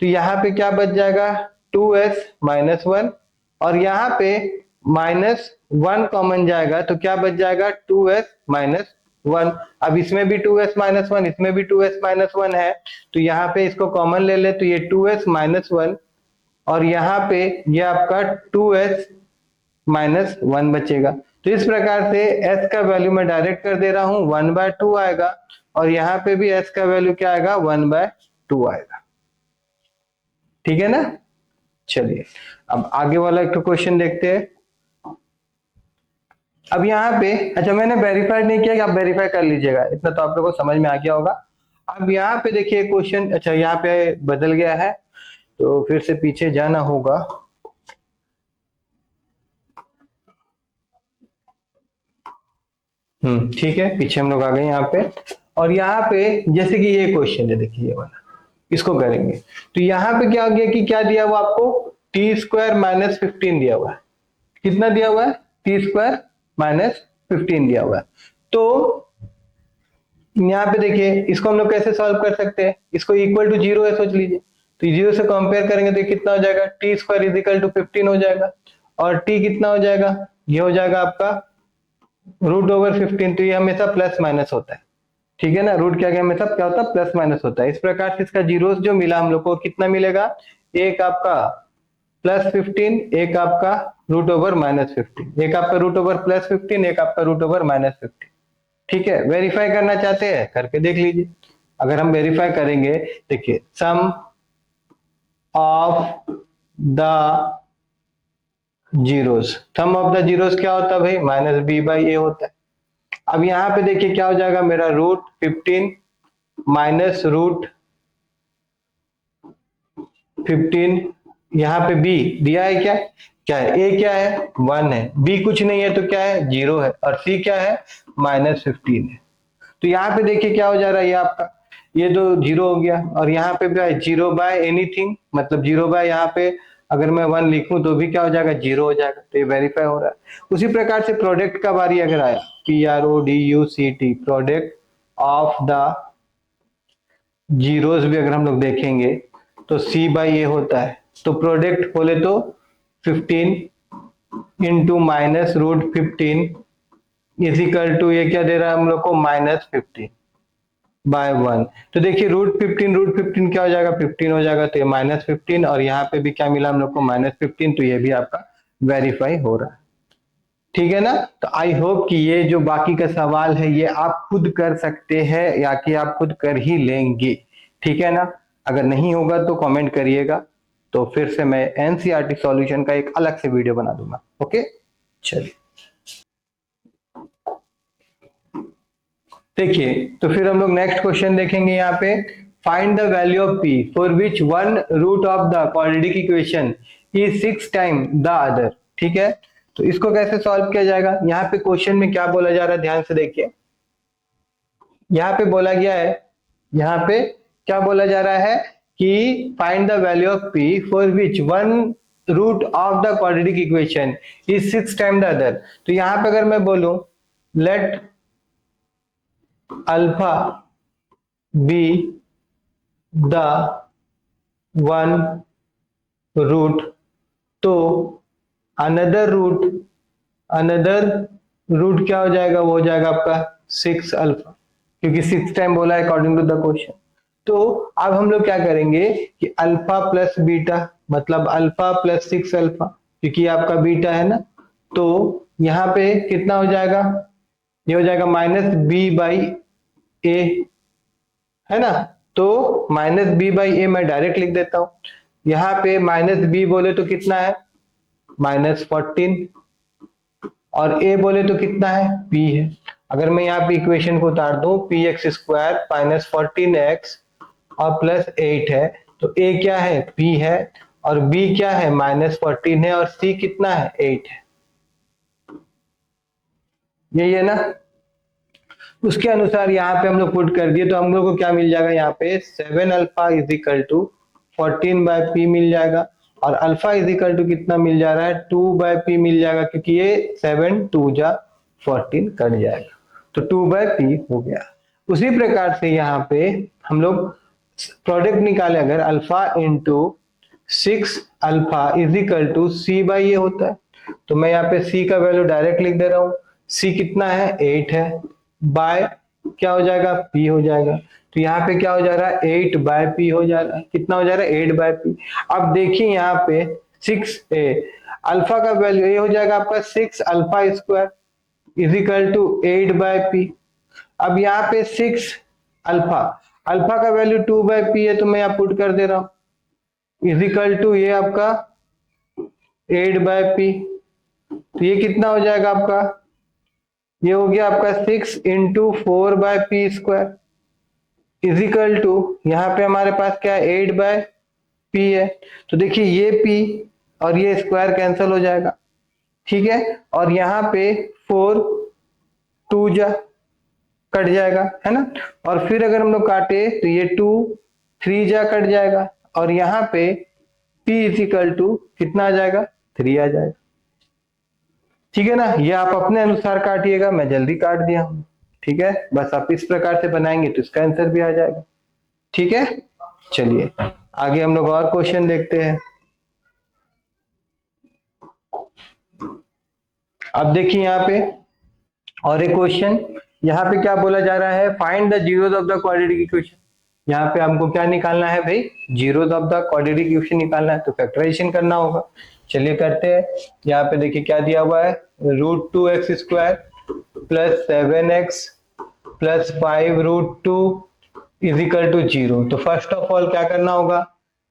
तो यहाँ पे क्या बच जाएगा 2s माइनस 1, और यहाँ पे माइनस 1 कॉमन जाएगा, तो क्या बच जाएगा 2s माइनस 1। अब इसमें भी 2s माइनस 1, इसमें भी 2s माइनस 1 है, तो यहाँ पे इसको कॉमन ले ले, तो ये 2s माइनस 1, और यहाँ पे ये आपका 2s माइनस 1 बचेगा। तो इस प्रकार से s का वैल्यू मैं डायरेक्ट कर दे रहा हूं, 1/2 आएगा, और यहाँ पे भी s का वैल्यू क्या आएगा 1/2 आएगा। ठीक है ना। चलिए अब आगे वाला एक क्वेश्चन देखते हैं। अब यहाँ पे अच्छा मैंने वेरीफाई नहीं किया कि आप वेरीफाई कर लीजिएगा, इतना तो आप लोगों को समझ में आ गया होगा। अब यहाँ पे देखिए क्वेश्चन, अच्छा यहाँ पे बदल गया है तो फिर से पीछे जाना होगा। ठीक है, पीछे हम लोग आ गए यहाँ पे। और यहाँ पे जैसे कि ये क्वेश्चन है, देखिए ये वाला, इसको करेंगे तो यहाँ पे क्या हो गया कि क्या दिया हुआ आपको, t² - 15 दिया हुआ है। कितना दिया हुआ है, t² - 15 दिया हुआ है। तो यहाँ पे देखिए इसको हम लोग कैसे सॉल्व कर सकते हैं, इसको इक्वल टू 0 है सोच लीजिए, तो 0 से कंपेयर करेंगे तो कितना हो जाएगा, t² = 15 हो जाएगा। और t कितना हो जाएगा, ये हो जाएगा आपका √15। तो ये हमेशा प्लस माइनस होता है। ठीक है ना, रूट क्या गया हमेशा क्या होता है, प्लस माइनस होता है। इस प्रकार से इसका जीरोस जो मिला हम लोग को कितना मिलेगा, एक आपका +15, एक आपका √−15, एक आपका √+15, एक आपका √−15। ठीक है, वेरीफाई करना चाहते हैं करके देख लीजिए। अगर हम वेरीफाई करेंगे, देखिए sum of the zeros, sum of the zeros क्या होता है भाई, -b/a होता है। अब यहाँ पे देखिए क्या हो जाएगा, मेरा √15 माइनस √15, यहाँ पे b दिया है, क्या क्या है, a क्या है 1 है, b कुछ नहीं है तो क्या है 0 है, और c क्या है -15 है। तो यहाँ पे देखिए क्या हो जा रहा है, ये आपका ये तो 0 हो गया, और यहाँ पे भी 0/एनीथिंग, मतलब 0 यहाँ पे अगर मैं 1 लिखूं तो भी क्या हो जाएगा, 0 हो जाएगा। तो ये वेरीफाई हो रहा है। उसी प्रकार से प्रोडक्ट का बारी अगर आया, PRODUCT, product of the zeros भी अगर हम लोग देखेंगे तो C/A होता है। तो प्रोडक्ट बोले तो 15 इंटू -√15 इजिकल टू ये क्या दे रहा है हम लोग को, -15/1। तो देखिए √15 क्या हो जाएगा, 15 हो जाएगा, तो ये -15, और यहाँ पे भी क्या मिला हम लोग को, -15। तो ये भी आपका वेरीफाई हो रहा है। ठीक है ना। तो आई होप कि ये जो बाकी का सवाल है ये आप खुद कर सकते हैं या कि आप खुद कर ही लेंगे। ठीक है ना। अगर नहीं होगा तो कमेंट करिएगा, तो फिर से मैं एनसीईआरटी सॉल्यूशन का एक अलग से वीडियो बना दूंगा। ओके, चलिए देखिए, तो फिर हम लोग नेक्स्ट क्वेश्चन देखेंगे। यहाँ पे find the value of p for which one root of the quadratic equation is 6 time the other. ठीक है, तो इसको कैसे सॉल्व किया जाएगा। यहाँ पे क्वेश्चन में क्या बोला जा रहा है, ध्यान से देखिए। यहाँ पे बोला गया है, यहाँ पे क्या बोला जा रहा है कि find the value of p for which one root of the quadratic equation is 6 time the other. तो यहाँ पे अगर मैं बोलूं let alpha be the one root, तो अनदर रूट क्या हो जाएगा, वो हो जाएगा आपका 6 अल्फा, क्योंकि 6 टाइम बोला है अकॉर्डिंग टू द क्वेश्चन। तो अब हम लोग क्या करेंगे कि अल्फा प्लस बीटा, मतलब अल्फा प्लस 6 अल्फा, क्योंकि आपका बीटा है ना, तो यहाँ पे कितना हो जाएगा, ये हो जाएगा -b/a, है ना। तो -b/a मैं डायरेक्ट लिख देता हूं। यहाँ पे -b बोले तो कितना है, -14, और a बोले तो कितना है, p है। अगर मैं यहाँ पे इक्वेशन को उतार दूं, px² -14x और +8 है, तो a क्या है, p है, और b क्या है, -14 है, और c कितना है, 8 है। यही है ना। उसके अनुसार यहाँ पे हम लोग पुट कर दिए, तो हम लोग को क्या मिल जाएगा, यहाँ पे 7 अल्फा इजिकल टू 14/p मिल जाएगा, और अल्फा इजिकल टू कितना मिल जा रहा है, 2/p मिल जाएगा, क्योंकि ये 7 2 जा 14 कट जाएगा, तो 2/p हो गया। उसी प्रकार से यहाँ पे हम लोग प्रोडक्ट निकाले, अगर alpha into 6 alpha is equal to c/a होता है, तो मैं यहाँ पे c का वैल्यू डायरेक्ट लिख दे रहा हूँ। c कितना है, 8 है, बाय क्या हो जाएगा, p हो जाएगा। तो यहाँ पे क्या हो जा रहा है, 8/p हो जा रहा है। कितना हो जा रहा है, 8/p। अब देखिए यहाँ पे 6a अल्फा का वैल्यू ये हो जाएगा आपका 6 alpha square is equal to 8/p। अब यहाँ पे 6 अल्फा, अल्फा का वैल्यू 2/p है तो मैं यहाँ पुट कर दे रहा हूं इजिकल टू ये आपका 8/p। तो ये कितना हो जाएगा आपका, ये हो गया आपका 6 इंटू 4/p² इजिकल टू यहाँ पे हमारे पास क्या है 8/p है। तो देखिए ये p और ये स्क्वायर कैंसिल हो जाएगा, ठीक है। और यहाँ पे 4 2 जा कट जाएगा, है ना। और फिर अगर हम लोग काटे तो ये 2 3 जा कट जाएगा, और यहाँ पे p इजिकल टू कितना आ जाएगा 3 आ जाएगा, ठीक है ना। ये आप अपने अनुसार काटिएगा, मैं जल्दी काट दिया हूं, ठीक है। बस आप इस प्रकार से बनाएंगे तो इसका आंसर भी आ जाएगा, ठीक है। चलिए आगे हम लोग और क्वेश्चन देखते हैं। अब देखिए यहाँ पे और एक क्वेश्चन, यहाँ पे क्या बोला जा रहा है, find the zeros of the quadratic equation. यहाँ पे हमको क्या निकालना है भाई, zeros of the quadratic equation निकालना है, तो फैक्टराइजेशन करना होगा। चलिए करते हैं। यहाँ पे देखिए क्या दिया हुआ है, √2x² plus 7x plus 5√2 is equal to 0। तो फर्स्ट ऑफ ऑल क्या करना होगा,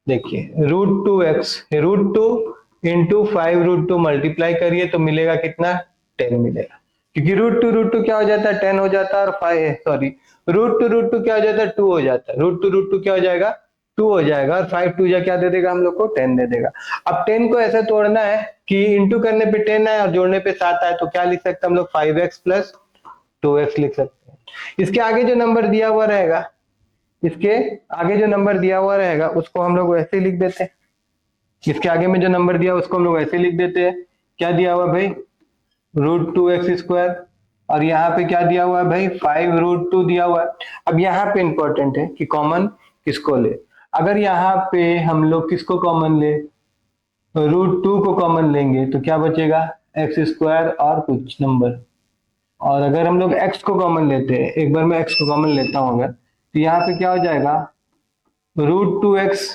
देखिए √2 इंटू 5√2 मल्टीप्लाई करिए तो मिलेगा कितना 10 मिलेगा, क्योंकि √2 क्या हो जाता है 10 हो जाता है, और 5 सॉरी √2 क्या हो जाता है 2 हो जाता है, √2 क्या हो जाएगा 2 हो जाएगा, और 5 2 जा क्या दे देगा हम लोग को 10 दे देगा। अब 10 को ऐसे तोड़ना है कि इंटू करने पे 10 आए और जोड़ने पे 7 आए, तो क्या लिख सकते हैं हम लोग 5x प्लस 2x लिख सकते हैं। इसके आगे जो नंबर दिया हुआ रहेगा, इसके आगे जो नंबर दिया हुआ रहेगा उसको हम लोग वैसे लिख देते हैं, इसके आगे में जो नंबर दिया उसको हम लोग ऐसे लिख देते हैं। क्या दिया हुआ भाई √2x², और यहाँ पे क्या दिया हुआ है भाई 5√2 दिया हुआ है। अब यहाँ पे इंपॉर्टेंट है कि कॉमन किसको ले। अगर यहाँ पे हम लोग किसको कॉमन ले, √2 को कॉमन लेंगे तो क्या बचेगा x² और कुछ नंबर, और अगर हम लोग x को कॉमन लेते हैं, एक बार मैं x को कॉमन लेता हूँ अगर, तो यहाँ पे क्या हो जाएगा √2x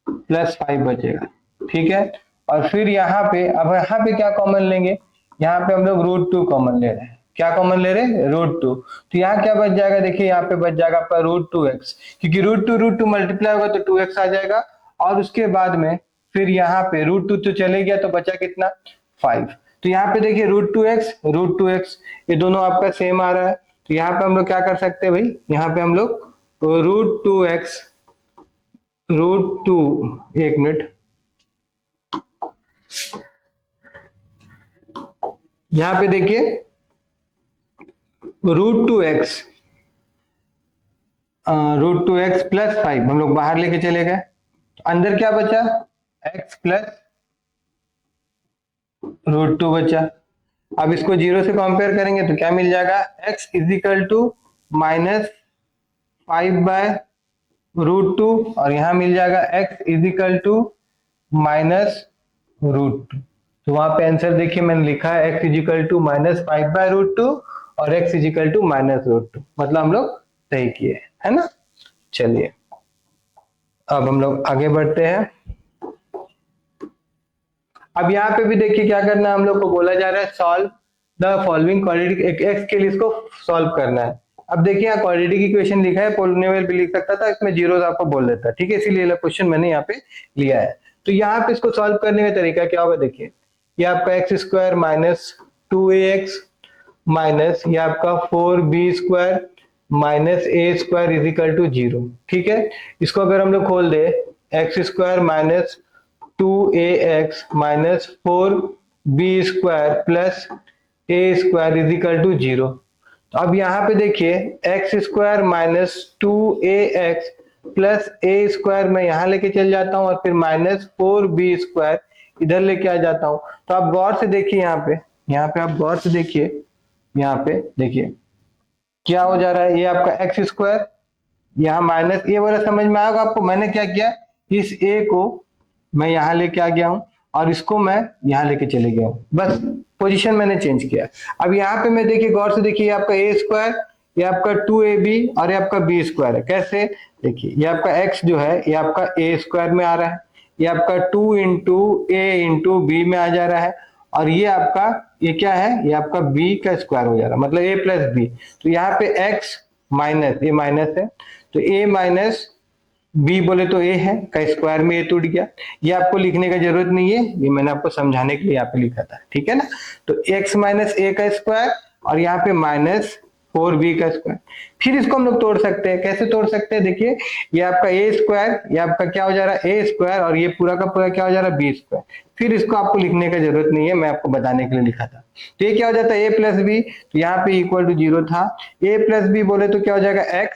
प्लस 5 बचेगा, ठीक है। और फिर यहाँ पे अब यहाँ पे क्या कॉमन लेंगे, यहाँ पे हम लोग √2 कॉमन ले रहे हैं। क्या कॉमन ले रहे हैं √2, तो यहाँ क्या बच जाएगा, देखिए यहाँ पे बच जाएगा आपका √2x, क्योंकि √2 मल्टीप्लाई होगा तो 2x आ जाएगा, और उसके बाद में फिर यहाँ पे √2 तो चले गया तो बचा कितना 5। तो यहाँ पे देखिए √2x ये दोनों आपका सेम आ रहा है, तो यहाँ पे हम लोग क्या कर सकते हैं भाई, यहाँ पे हम लोग √2x √2 एक मिनट, यहां पे देखिए √2x प्लस 5 हम लोग बाहर लेके चले गए, अंदर क्या बचा x प्लस √2 बचा। अब इसको 0 से कंपेयर करेंगे तो क्या मिल जाएगा x इजिकल टू -5/√2, और यहां मिल जाएगा x इजिकल टू -√2। तो वहां पे आंसर देखिए मैंने लिखा है x इजिकल टू -5/√2 और x इजिकल टू -√2, मतलब हम लोग सही किए, है ना। चलिए अब हम लोग आगे बढ़ते हैं। अब यहाँ पे भी देखिए क्या करना है, हम लोग को बोला जा रहा है solve the following quadratic, x के लिए इसको सॉल्व करना है। अब देखिए यहाँ क्वाड्रेटिक इक्वेशन लिखा है, पॉलिनोमियल भी लिख सकता था, इसमें जीरोस आपको बोल देता, ठीक है, इसीलिए क्वेश्चन मैंने यहाँ पे लिया है। तो यहाँ पे इसको सॉल्व करने का तरीका क्या होगा, देखिए ये आपका x² माइनस 2ax माइनस ये आपका 4b² minus a² is equal to 0, ठीक है। इसको अगर हम लोग खोल दे x² minus 2ax minus 4b² plus a² is equal to 0। तो अब यहाँ पे देखिए x² minus 2ax plus a² मैं यहाँ लेके चल जाता हूँ, और फिर माइनस 4b² इधर लेके आ जाता हूँ। तो आप गौर से देखिए यहाँ पे आप गौर से देखिए, यहाँ पे देखिए क्या हो जा रहा है, ये आपका x², यहाँ माइनस ये वाला समझ में आएगा आपको। मैंने क्या किया, इस a को मैं यहाँ लेके आ गया हूँ और इसको मैं यहाँ लेके चले गया हूँ, बस पोजीशन मैंने चेंज किया। अब यहाँ पे मैं देखिए गौर से देखिए, आपका a², ये आपका 2ab और ये आपका b² है। कैसे, देखिए ये आपका x जो है ये आपका a² में आ रहा है, ये आपका 2 इंटू a इंटू b में आ जा रहा है, और ये आपका ये क्या है, ये आपका b का स्क्वायर हो जा रहा है, मतलब a प्लस b। तो यहाँ पे x माइनस, ये माइनस है तो a माइनस बी बोले तो a है का स्क्वायर में a टूट गया। ये आपको लिखने का जरूरत नहीं है, ये मैंने आपको समझाने के लिए यहाँ पे लिखा था, ठीक है ना। तो x माइनस a का स्क्वायर और यहाँ पे माइनस 4b का स्क्वायर। फिर इसको हम लोग तोड़ सकते हैं, कैसे तोड़ सकते हैं, देखिए ये आपका a स्क्वायर, ये आपका क्या हो जा रहा है a स्क्वायर, और ये पूरा का पूरा क्या हो जा रहा है b स्क्वायर। फिर इसको आपको लिखने का जरूरत नहीं है, मैं आपको बताने के लिए लिखा था। तो ये क्या हो जाता है a प्लस बी, तो यहाँ पे इक्वल टू 0 था, a प्लस बी बोले तो क्या हो जाएगा x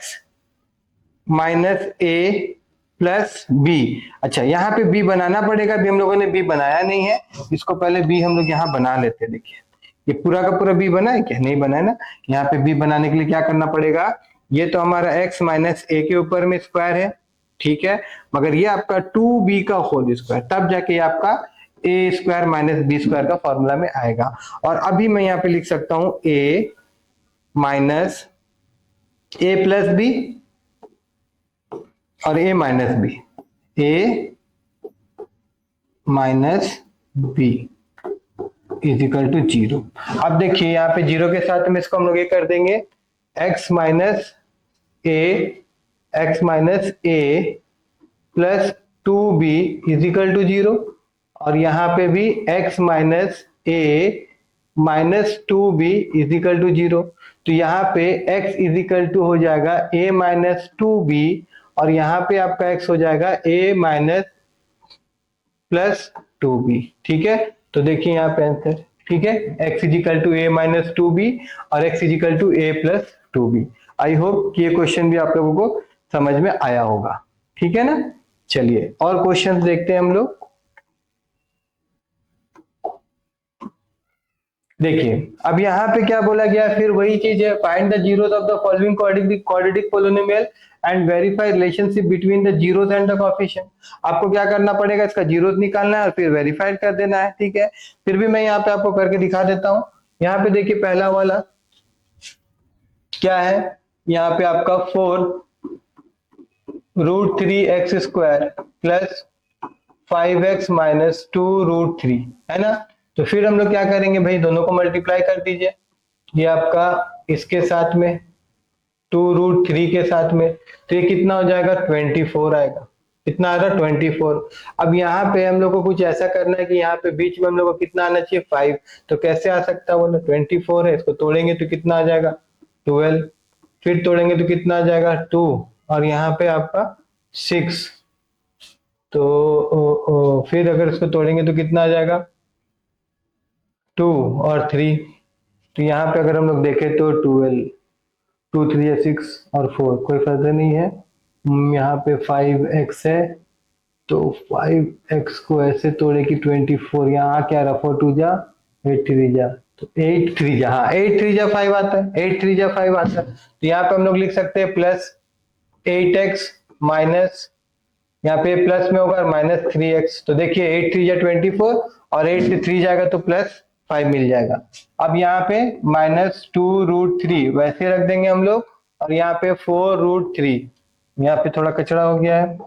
minus a plus B. अच्छा यहाँ पे बी बनाना पड़ेगा, अभी हम लोगों ने बी बनाया नहीं है, इसको पहले बी हम लोग यहाँ बना लेते हैं। देखिए ये पूरा का पूरा बी बना है क्या, नहीं बना है ना। यहाँ पे बी बनाने के लिए क्या करना पड़ेगा, ये तो हमारा x माइनस ए के ऊपर में स्क्वायर है, ठीक है, मगर ये आपका 2b का होल स्क्वायर, तब जाके आपका ए स्क्वायर माइनस बी स्क्वायर का फॉर्मूला में आएगा। और अभी मैं यहाँ पे लिख सकता हूं a minus a plus b और a minus b, a minus b is equal to 0। अब देखिए यहाँ पे 0 के साथ में इसको हम लोग ये कर देंगे x minus a plus 2b is equal to 0, और यहाँ पे भी x minus a minus 2b is equal to 0। तो यहाँ पे x इज इक्वल टू हो जाएगा a माइनस 2b, और यहाँ पे आपका x हो जाएगा a माइनस प्लस 2b, ठीक है। तो देखिए यहाँ पे आंसर, ठीक है, x is equal to a minus 2b और x is equal to a plus 2b। I hope कि ये क्वेश्चन भी आप लोगों को समझ में आया होगा, ठीक है ना। चलिए और क्वेश्चन देखते हैं हम लोग। देखिए अब यहाँ पे क्या बोला गया, फिर वही चीज है, find the zeros of the following quadratic polynomial and verify relationship between the zeros and the coefficient. आपको क्या करना पड़ेगा, इसका जीरोस निकालना है और फिर वेरीफाई कर देना है, ठीक है। फिर भी मैं यहाँ पे आपको करके दिखा देता हूँ। यहाँ पे देखिए पहला वाला क्या है, यहाँ पे आपका 4√3x square plus 5x minus 2√3 है ना। तो फिर हम लोग क्या करेंगे भाई, दोनों को मल्टीप्लाई कर दीजिए, ये आपका इसके साथ में 2√3 के साथ में, तो ये कितना हो जाएगा 24 आएगा। कितना आ रहा 24। अब यहाँ पे हम लोग को कुछ ऐसा करना है कि यहाँ पे बीच में हम लोग को कितना आना चाहिए 5, तो कैसे आ सकता है बोलो, 24 है, इसको तोड़ेंगे तो कितना आ जाएगा 12, फिर तोड़ेंगे तो कितना आ जाएगा 2, और यहाँ पे आपका 6, तो फिर अगर इसको तोड़ेंगे तो कितना आ जाएगा 2 और 3, तो यहाँ पे अगर हम लोग देखें तो 12, 2 3 या 6 और 4, कोई फायदा नहीं है। यहाँ पे 5x है, तो 5x को ऐसे तोड़े कि 24, यहाँ क्या रहा 4 2 जा 8 3 जा, तो 8 3 जा, हाँ 8 3 जा 5 आता है, 8 3 जा 5 आता है। तो यहाँ पे हम लोग लिख सकते हैं प्लस 8x माइनस, यहाँ पे प्लस में होगा माइनस 3x। तो देखिए 8 3 जा 24 और 8 से 3 जाएगा तो प्लस 5 मिल जाएगा। अब यहाँ पे माइनस 2√3 वैसे रख देंगे हम लोग, और यहाँ पे 4√3, यहाँ पे थोड़ा कचरा हो गया है,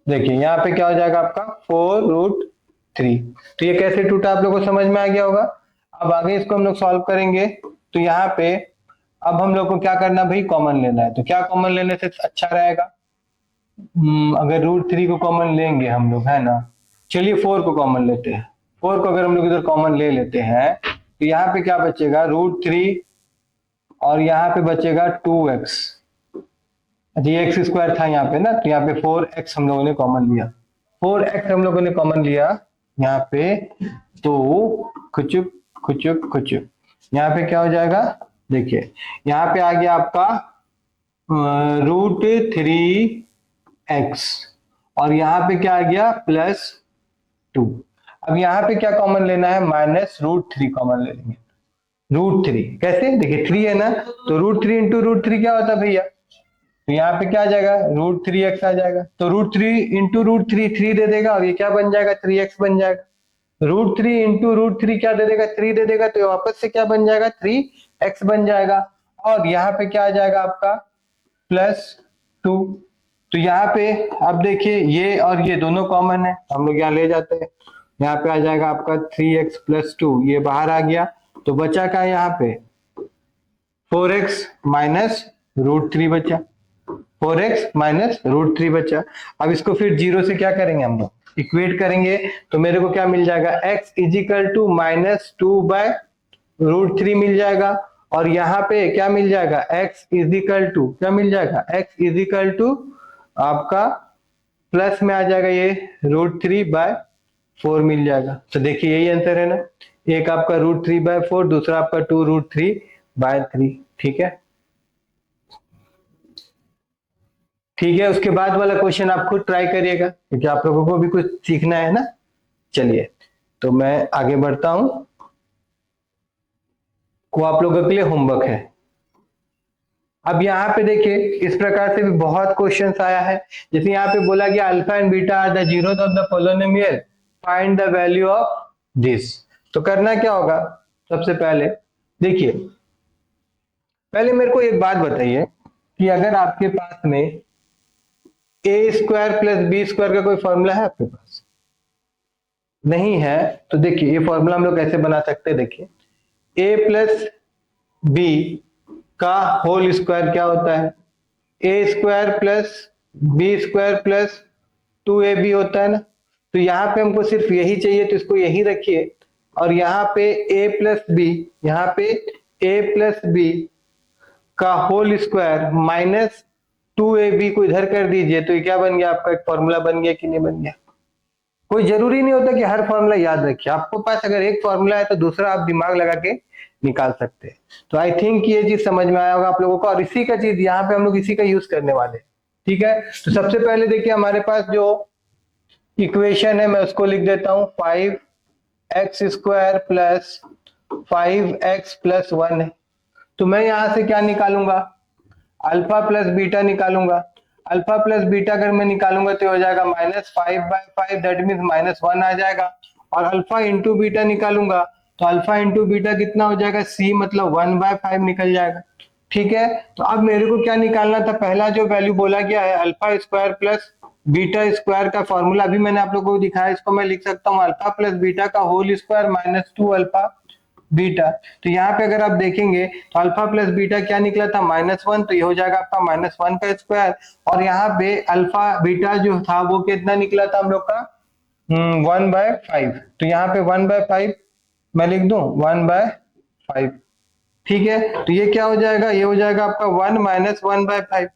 देखिए यहाँ पे क्या हो जाएगा आपका 4√3। तो ये कैसे टूटा आप लोगों को समझ में आ गया होगा। अब आगे इसको हम लोग सॉल्व करेंगे, तो यहाँ पे अब हम लोग को क्या करना भाई, कॉमन लेना है। तो क्या कॉमन लेने से अच्छा रहेगा, अगर √3 को कॉमन लेंगे हम लोग, है ना। चलिए 4 को कॉमन लेते हैं। 4 को अगर हम लोग इधर कॉमन ले लेते हैं तो यहाँ पे क्या बचेगा √3, और यहाँ पे बचेगा 2x। अच्छा ये x स्क्वायर था यहाँ पे ना, तो यहाँ पे 4x हम लोगों ने कॉमन लिया, 4x हम लोगों ने कॉमन लिया यहाँ पे, तो खुचुक खुचुक खुचुक, यहाँ पे क्या हो जाएगा, देखिए यहाँ पे आ गया आपका √3x, और यहाँ पे क्या आ गया +2। अब यहाँ पे क्या कॉमन लेना है, -√3 कॉमन ले लेंगे। √3 कैसे, देखिए 3 है ना, तो √3 इंटू √3 क्या होता है भैया, तो यहाँ पे क्या आ जाएगा √3x आ जाएगा। तो √3 इंटू √3 3 दे देगा, और ये क्या बन जाएगा 3x बन जाएगा। √3 इंटू √3 क्या दे देगा 3 दे देगा, तो वापस से क्या बन जाएगा 3x बन जाएगा। और यहाँ पे क्या आ जाएगा आपका +2। तो यहाँ पे अब देखिए ये और ये दोनों कॉमन है, हम लोग यहाँ ले जाते हैं, यहाँ पे आ जाएगा आपका 3x + 2, ये बाहर आ गया, तो बचा क्या यहाँ पे 4x माइनस रूट थ्री बचा, 4x माइनस रूट थ्री बचा। अब इसको फिर जीरो से क्या करेंगे हम लोग, इक्वेट करेंगे, तो मेरे को क्या मिल जाएगा, x equal to minus two by root three मिल जाएगा। और यहाँ पे क्या मिल जाएगा, x इजिकल टू क्या मिल जाएगा, x इजिकल टू आपका प्लस में आ जाएगा ये रूट थ्री बाय फोर मिल जाएगा। तो देखिए यही आंसर है ना, एक आपका रूट थ्री बाय फोर, दूसरा आपका two root three by three. ठीक है, ठीक है। उसके बाद वाला क्वेश्चन आप खुद ट्राई करिएगा, क्योंकि आप लोगों को भी कुछ सीखना है ना। चलिए, तो मैं आगे बढ़ता हूं, वो आप लोगों के लिए होमवर्क है। अब यहाँ पे देखिए, इस प्रकार से भी बहुत क्वेश्चंस आया है। जैसे यहाँ पे बोला गया alpha and beta are the zeros of the polynomial, find the value of this. तो करना क्या होगा, सबसे पहले देखिए, पहले मेरे को एक बात बताइए कि अगर आपके पास में ए स्क्वायर प्लस बी स्क्वायर का कोई फॉर्मूला है आपके पास, नहीं है, तो देखिए ये फॉर्मूला हम लोग कैसे बना सकते हैं। देखिए, ए प्लस बी का होल स्क्वायर क्या होता है, a square plus b square plus two a b होता है ना। तो यहाँ पे हमको सिर्फ यही चाहिए, तो इसको यही रखिए। और यहाँ पे ए प्लस बी, यहाँ पे ए प्लस बी का whole square minus two a b को इधर कर दीजिए, तो ये क्या बन गया आपका, एक फॉर्मूला बन गया कि नहीं बन गया। कोई जरूरी नहीं होता कि हर फॉर्मूला याद रखिए, आपको पास अगर एक फॉर्मूला है तो दूसरा आप दिमाग लगा के निकाल सकते हैं। तो आई थिंक ये चीज समझ में आया होगा आप लोगों को, और इसी का चीज यहाँ पे हम लोग इसी का यूज करने वाले हैं। ठीक है, तो सबसे पहले देखिए हमारे पास जो इक्वेशन है मैं उसको लिख देता हूं, 5x square plus 5x plus 1 है। तो मैं यहां से क्या निकालूंगा, अल्फा प्लस बीटा निकालूंगा। अल्फा प्लस बीटा अगर मैं निकालूंगा तो हो जाएगा minus five by five, that means minus one आ जाएगा। और अल्फा इंटू बीटा निकालूंगा तो अल्फा इंटू बीटा कितना हो जाएगा, सी मतलब वन बाय फाइव निकल जाएगा। ठीक है, तो अब मेरे को क्या निकालना था, पहला जो वैल्यू बोला गया है alpha square plus beta square का फॉर्मूला अभी मैंने आप लोगों को दिखाया, इसको मैं लिख सकता हूँ अल्फा प्लस बीटा का whole square minus two alpha beta. तो यहाँ पे अगर आप देखेंगे तो अल्फा प्लस बीटा क्या निकला था, माइनस वन, तो ये हो जाएगा आपका माइनस वन का स्क्वायर। और यहाँ पे अल्फा बीटा जो था वो कितना निकला था हम लोग का, वन बाय फाइव। तो यहाँ पे वन बाय फाइव मैं लिख दूं, वन बाय फाइव। ठीक है, तो ये क्या हो जाएगा, ये हो जाएगा आपका one minus one by five.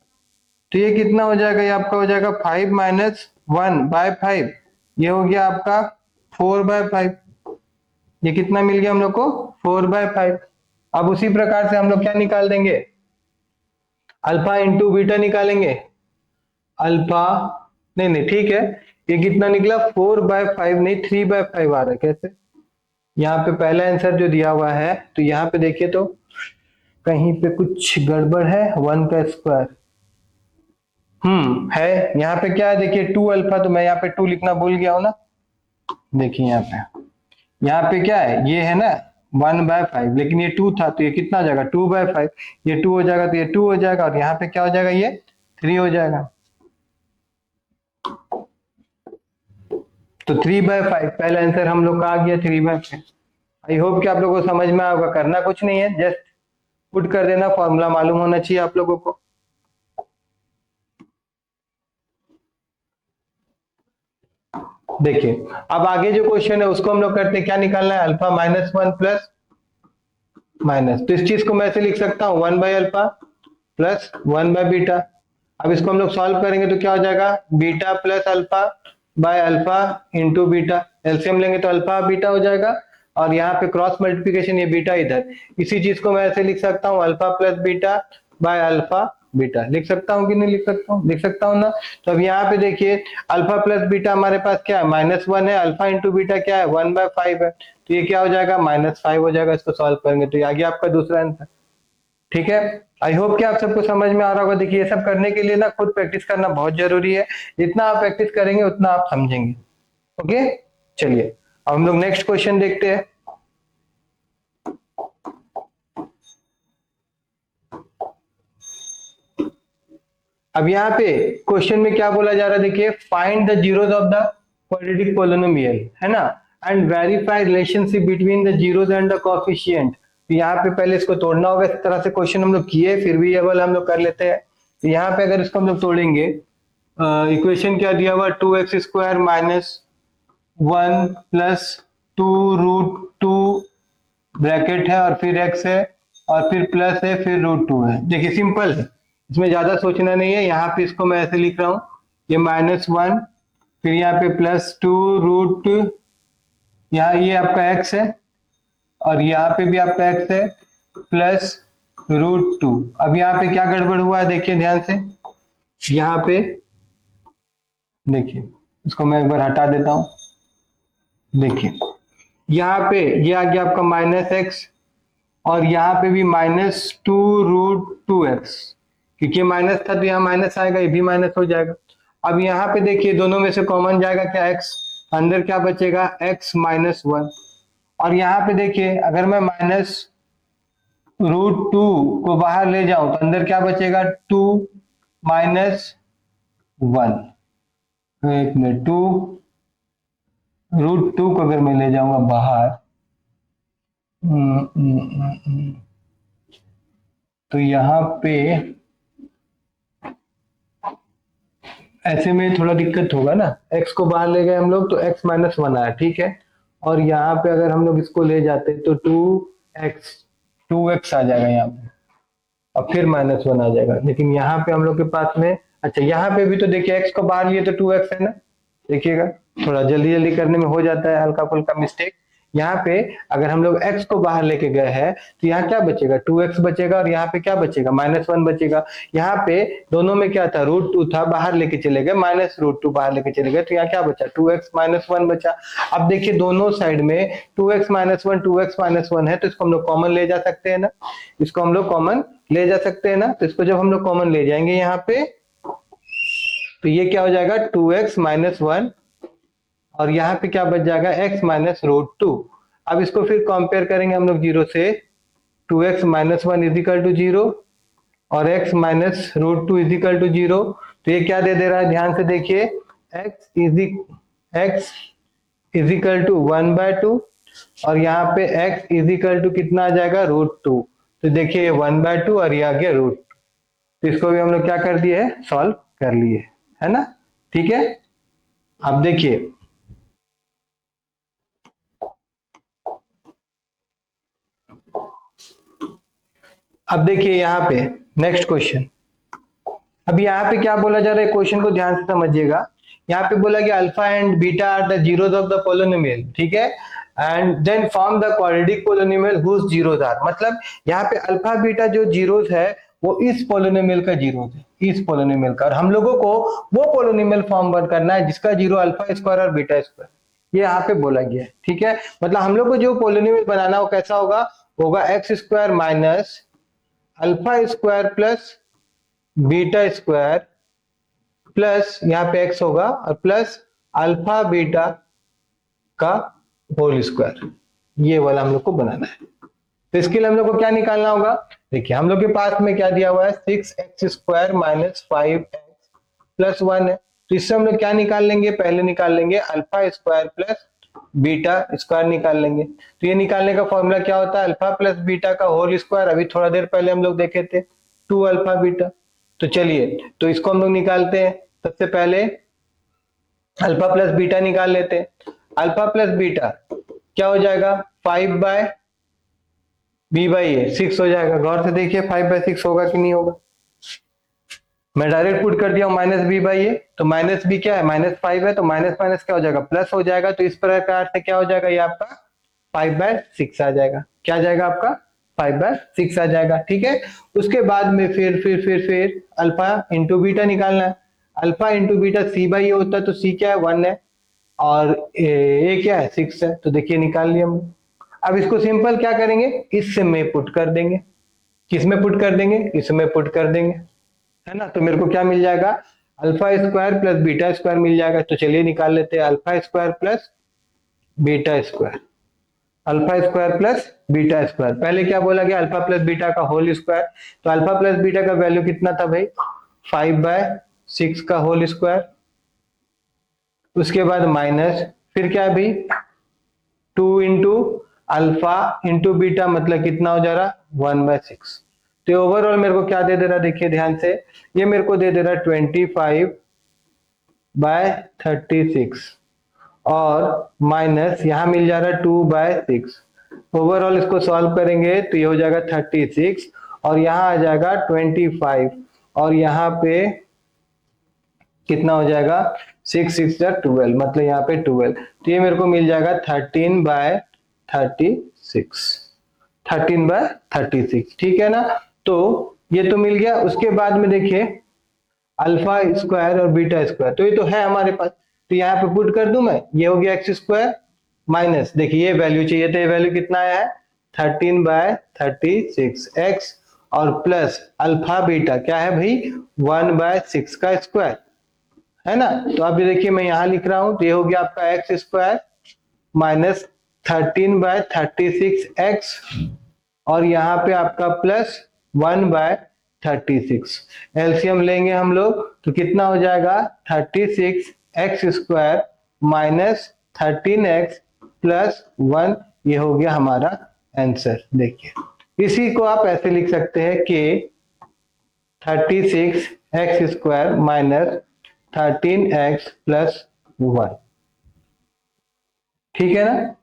तो ये कितना हो जाएगा, ये आपका हो जाएगा five minus one by five, ये हो गया आपका फोर बाय फाइव। ये कितना मिल गया हम लोग को, फोर बाय फाइव। अब उसी प्रकार से हम लोग क्या निकाल देंगे, अल्फा इंटू बीटा निकालेंगे। अल्फा नहीं नहीं ठीक है, ये कितना निकला, फोर बाय फाइव नहीं थ्री बाय फाइव आ रहा है। कैसे, यहाँ पे पहला आंसर जो दिया हुआ है, तो यहाँ पे देखिए तो कहीं पे कुछ गड़बड़ है, वन का स्क्वायर है। यहाँ पे क्या है, देखिए टू अल्फा, तो मैं यहाँ पे टू लिखना भूल गया हूं ना। देखिए यहाँ पे क्या है, ये है ना वन बाय फाइव, लेकिन ये टू था तो ये कितना हो जाएगा, टू बाय फाइव। ये टू हो जाएगा तो ये टू हो जाएगा, और यहाँ पे क्या हो जाएगा, ये थ्री हो जाएगा। तो थ्री बाय फाइव पहला आंसर हम लोग का आ गया, three by five. I hope कि आप लोगों को समझ में आएगा, करना कुछ नहीं है, जस्ट पुट कर देना, फॉर्मूला मालूम होना चाहिए आप लोगों को। देखिए अब आगे जो क्वेश्चन है उसको हम लोग करते हैं, क्या निकालना है, alpha minus one plus minus. तो इस चीज को मैं ऐसे लिख सकता हूं, one by alpha plus one by beta. अब इसको हम लोग सॉल्व करेंगे तो क्या हो जाएगा, beta plus alpha by alpha into beta. LCM लेंगे तो अल्फा बीटा हो जाएगा, और यहाँ पे क्रॉस मल्टीप्लीकेशन, ये बीटा इधर, इसी चीज को मैं ऐसे लिख सकता हूँ, alpha plus beta by alpha beta. लिख सकता हूँ कि नहीं लिख सकता हूँ, लिख सकता हूँ ना। तो अब यहाँ पे देखिए अल्फा प्लस बीटा हमारे पास क्या है, माइनस वन है, अल्फा इंटू बीटा क्या है, वन बाय फाइव है, तो ये क्या हो जाएगा, माइनस फाइव हो जाएगा। इसको सॉल्व करेंगे तो ये आ गया आपका दूसरा आंसर। ठीक है, आई होप कि आप सबको समझ में आ रहा होगा। देखिए ये सब करने के लिए ना खुद प्रैक्टिस करना बहुत जरूरी है, जितना आप प्रैक्टिस करेंगे उतना आप समझेंगे। ओके, चलिए अब हम लोग नेक्स्ट क्वेश्चन देखते हैं। अब यहाँ पे क्वेश्चन में क्या बोला जा रहा है, देखिए find the zeros of the quadratic polynomial, है ना, and verify relationship between the zeros and the coefficient तो यहाँ पे पहले इसको तोड़ना होगा। इस तरह से क्वेश्चन हम लोग किए, फिर भी ये वाला हम लोग कर लेते हैं। तो यहाँ पे अगर इसको हम लोग तोड़ेंगे, इक्वेशन क्या दिया हुआ, 2x² माइनस 1 प्लस 2√2 ब्रैकेट है और फिर x है और फिर प्लस है फिर √2 है। देखिए सिंपल है, इसमें ज्यादा सोचना नहीं है। यहाँ पे इसको मैं ऐसे लिख रहा हूँ, ये -1 फिर यहाँ पे +2 यहाँ ये आपका x है और यहाँ पे भी आपका x है प्लस √2। अब यहाँ पे क्या गड़बड़ हुआ है देखिए ध्यान से, यहाँ पे देखिए, इसको मैं एक बार हटा देता हूँ। देखिए यहाँ पे ये आ गया आपका -x और यहाँ पे भी -2√2x, क्योंकि माइनस था तो यहाँ माइनस आएगा, ये भी माइनस हो जाएगा। अब यहाँ पे देखिए दोनों में से कॉमन जाएगा क्या, x, अंदर क्या बचेगा x -1। और यहाँ पे देखिए अगर मैं -√2 को बाहर ले जाऊं तो अंदर क्या बचेगा 2 -1। एक मिनट, 2√2 को अगर मैं ले जाऊंगा बाहर, तो यहाँ पे ऐसे में थोड़ा दिक्कत होगा ना, x को बाहर ले गए हम लोग तो x -1 आया, ठीक है। और यहाँ पे अगर हम लोग इसको ले जाते तो 2x आ जाएगा यहाँ पे और फिर -1 आ जाएगा। लेकिन यहाँ पे हम लोग के पास में, अच्छा यहाँ पे भी तो देखिए x को बाहर लिए तो 2x है ना, देखिएगा थोड़ा जल्दी जल्दी करने में हो जाता है हल्का फुल्का मिस्टेक। यहाँ पे अगर हम लोग x को बाहर लेके गए हैं तो यहाँ क्या बचेगा 2x बचेगा और यहाँ पे क्या बचेगा -1 बचेगा। यहाँ पे दोनों में क्या था, √2 था, बाहर लेके चले गए, -√2 बाहर लेके चले गए, तो यहाँ क्या बचा 2x -1 बचा। अब देखिए दोनों साइड में 2x -1 है तो इसको हम लोग कॉमन ले जा सकते हैं ना, इसको हम लोग कॉमन ले जा सकते हैं ना। तो इसको जब हम लोग कॉमन ले जाएंगे यहाँ पे तो ये क्या हो जाएगा 2x -1 और यहाँ पे क्या बच जाएगा x -√2। अब इसको फिर कंपेयर करेंगे हम लोग 0 से, 2x -1 = 0 और x -√2 = 0। तो ये क्या दे दे रहा है ध्यान से देखिए, x = 1/2 और यहाँ पे x = कितना आ जाएगा √2। तो देखिए ये 1/2 और ये आ गया √2। तो इसको भी हम लोग क्या कर दिए, सॉल्व कर लिए, है ना, ठीक है। अब देखिए यहाँ पे नेक्स्ट क्वेश्चन। अब यहाँ पे क्या बोला जा रहा है, क्वेश्चन को ध्यान से समझिएगा। यहाँ पे बोला कि alpha and beta are the zeros of the polynomial, ठीक है, and then form the quadratic polynomial whose zeros are. मतलब यहाँ पे अल्फा बीटा जो जीरोस है वो इस पोलिनोमियल का जीरोस है, इस पोलिनोमियल का, और हम लोगों को वो पोलिनोमियल फॉर्म करना है जिसका जीरो अल्फा स्क्वायर और बीटा स्क्वायर, ये यहाँ पे बोला गया है, ठीक है। मतलब हम लोग को जो पोलिनोमियल बनाना हो कैसा होगा, x² minus alpha square plus beta square plus यहाँ पे x होगा और प्लस अल्फा बीटा का होल स्क्वायर, ये वाला हम लोग को बनाना है। तो इसके लिए हम लोग को क्या निकालना होगा, देखिए हम लोग के पास में क्या दिया हुआ है 6x² माइनस 5x प्लस 1 है। तो इससे हम लोग क्या निकाल लेंगे, पहले निकाल लेंगे alpha square plus beta square निकाल लेंगे। तो ये निकालने का फॉर्मूला क्या होता है, अल्फा प्लस बीटा का होल स्क्वायर, अभी थोड़ा देर पहले हम लोग देखे थे 2 अल्फा बीटा। तो चलिए तो इसको हम लोग निकालते हैं। सबसे पहले अल्फा प्लस बीटा निकाल लेते हैं। अल्फा प्लस बीटा क्या हो जाएगा 5/b/a 6 हो जाएगा। गौर से देखिए 5/6 होगा कि नहीं होगा, मैं डायरेक्ट पुट कर दिया हूं -b/a, तो माइनस b क्या है -5 है, तो माइनस माइनस क्या हो जाएगा प्लस हो जाएगा। तो इस प्रकार से क्या हो जाएगा, ये आपका 5/6 आ जाएगा। क्या आ जाएगा आपका 5/6 आ जाएगा, ठीक है। उसके बाद में फिर अल्फा इंटू बीटा निकालना है। अल्फा इंटू बीटा c/a होता है, तो c क्या है 1 है और a क्या है 6 है। तो देखिए निकाल लिया हम। अब इसको सिंपल क्या करेंगे, इसमें पुट कर देंगे। किस में पुट कर देंगे, इसमें पुट कर देंगे, है ना। तो मेरे को क्या मिल जाएगा, alpha square plus beta square मिल जाएगा। तो चलिए निकाल लेते हैं alpha square plus beta square, alpha square plus beta square. पहले क्या बोला गया, अल्फा प्लस बीटा का होल स्क्वायर। तो अल्फा प्लस बीटा का वैल्यू कितना था भाई 5/6 का होल स्क्वायर। उसके बाद माइनस फिर क्या है भाई 2 इंटू अल्फा इंटू बीटा मतलब कितना हो जा रहा 1/6। तो ओवरऑल मेरे को क्या दे दे रहा देखिए ध्यान से, ये मेरे को दे दे रहा 25/36 और माइनस यहाँ मिल जा रहा 2/6। ओवरऑल इसको सॉल्व करेंगे तो ये हो जाएगा 36 और यहाँ आ जाएगा 25 और यहाँ पे कितना हो जाएगा 6 6 12 मतलब यहाँ पे 12, तो ये मेरे को मिल जाएगा 13/36, 13/36 ठीक है ना। तो ये तो मिल गया। उसके बाद में देखिए अल्फा स्क्वायर और बीटा स्क्वायर, तो ये तो है हमारे पास, तो यहाँ पे पुट कर दूं मैं, ये हो गया एक्स स्क्वायर माइनस देखिए ये वैल्यू चाहिए तो ये वैल्यू कितना आया है 13/36 एक्स और प्लस अल्फा बीटा क्या है भाई 1/6 का स्क्वायर है ना। तो अब ये देखिए मैं यहां लिख रहा हूं, तो ये हो गया आपका एक्स स्क्वायर माइनस 13/36 एक्स और यहाँ पे आपका प्लस 1/36। एलसीएम लेंगे हम लोग तो कितना हो जाएगा 36 x square minus 13x plus 1, ये हो गया हमारा आंसर। देखिए इसी को आप ऐसे लिख सकते हैं कि 36 x square minus 13x plus 1, ठीक है ना।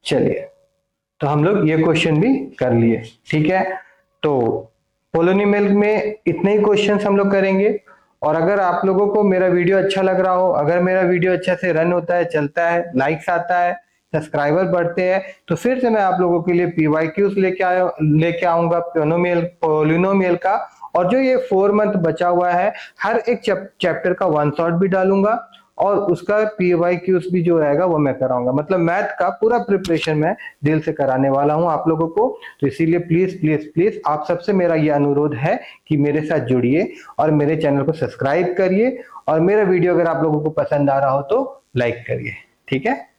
चलिए तो हम लोग ये क्वेश्चन भी कर लिए, ठीक है। तो पोलिनोमियल में इतने ही क्वेश्चंस हम लोग करेंगे। और अगर आप लोगों को मेरा वीडियो अच्छा लग रहा हो, अगर मेरा वीडियो अच्छा से रन होता है, चलता है, लाइक्स आता है, सब्सक्राइबर बढ़ते हैं, तो फिर से मैं आप लोगों के लिए पीवाईक्यूज लेके आऊंगा पोलिनोमियल का। और जो ये 4 मंथ बचा हुआ है, हर एक चैप्टर का 1 शॉट भी डालूंगा और उसका पीवाईक्यूज भी जो रहेगा वो मैं कराऊंगा। मतलब मैथ का पूरा प्रिपरेशन मैं दिल से कराने वाला हूं आप लोगों को। तो इसीलिए प्लीज प्लीज प्लीज आप सबसे मेरा ये अनुरोध है कि मेरे साथ जुड़िए और मेरे चैनल को सब्सक्राइब करिए और मेरा वीडियो अगर आप लोगों को पसंद आ रहा हो तो लाइक करिए, ठीक है।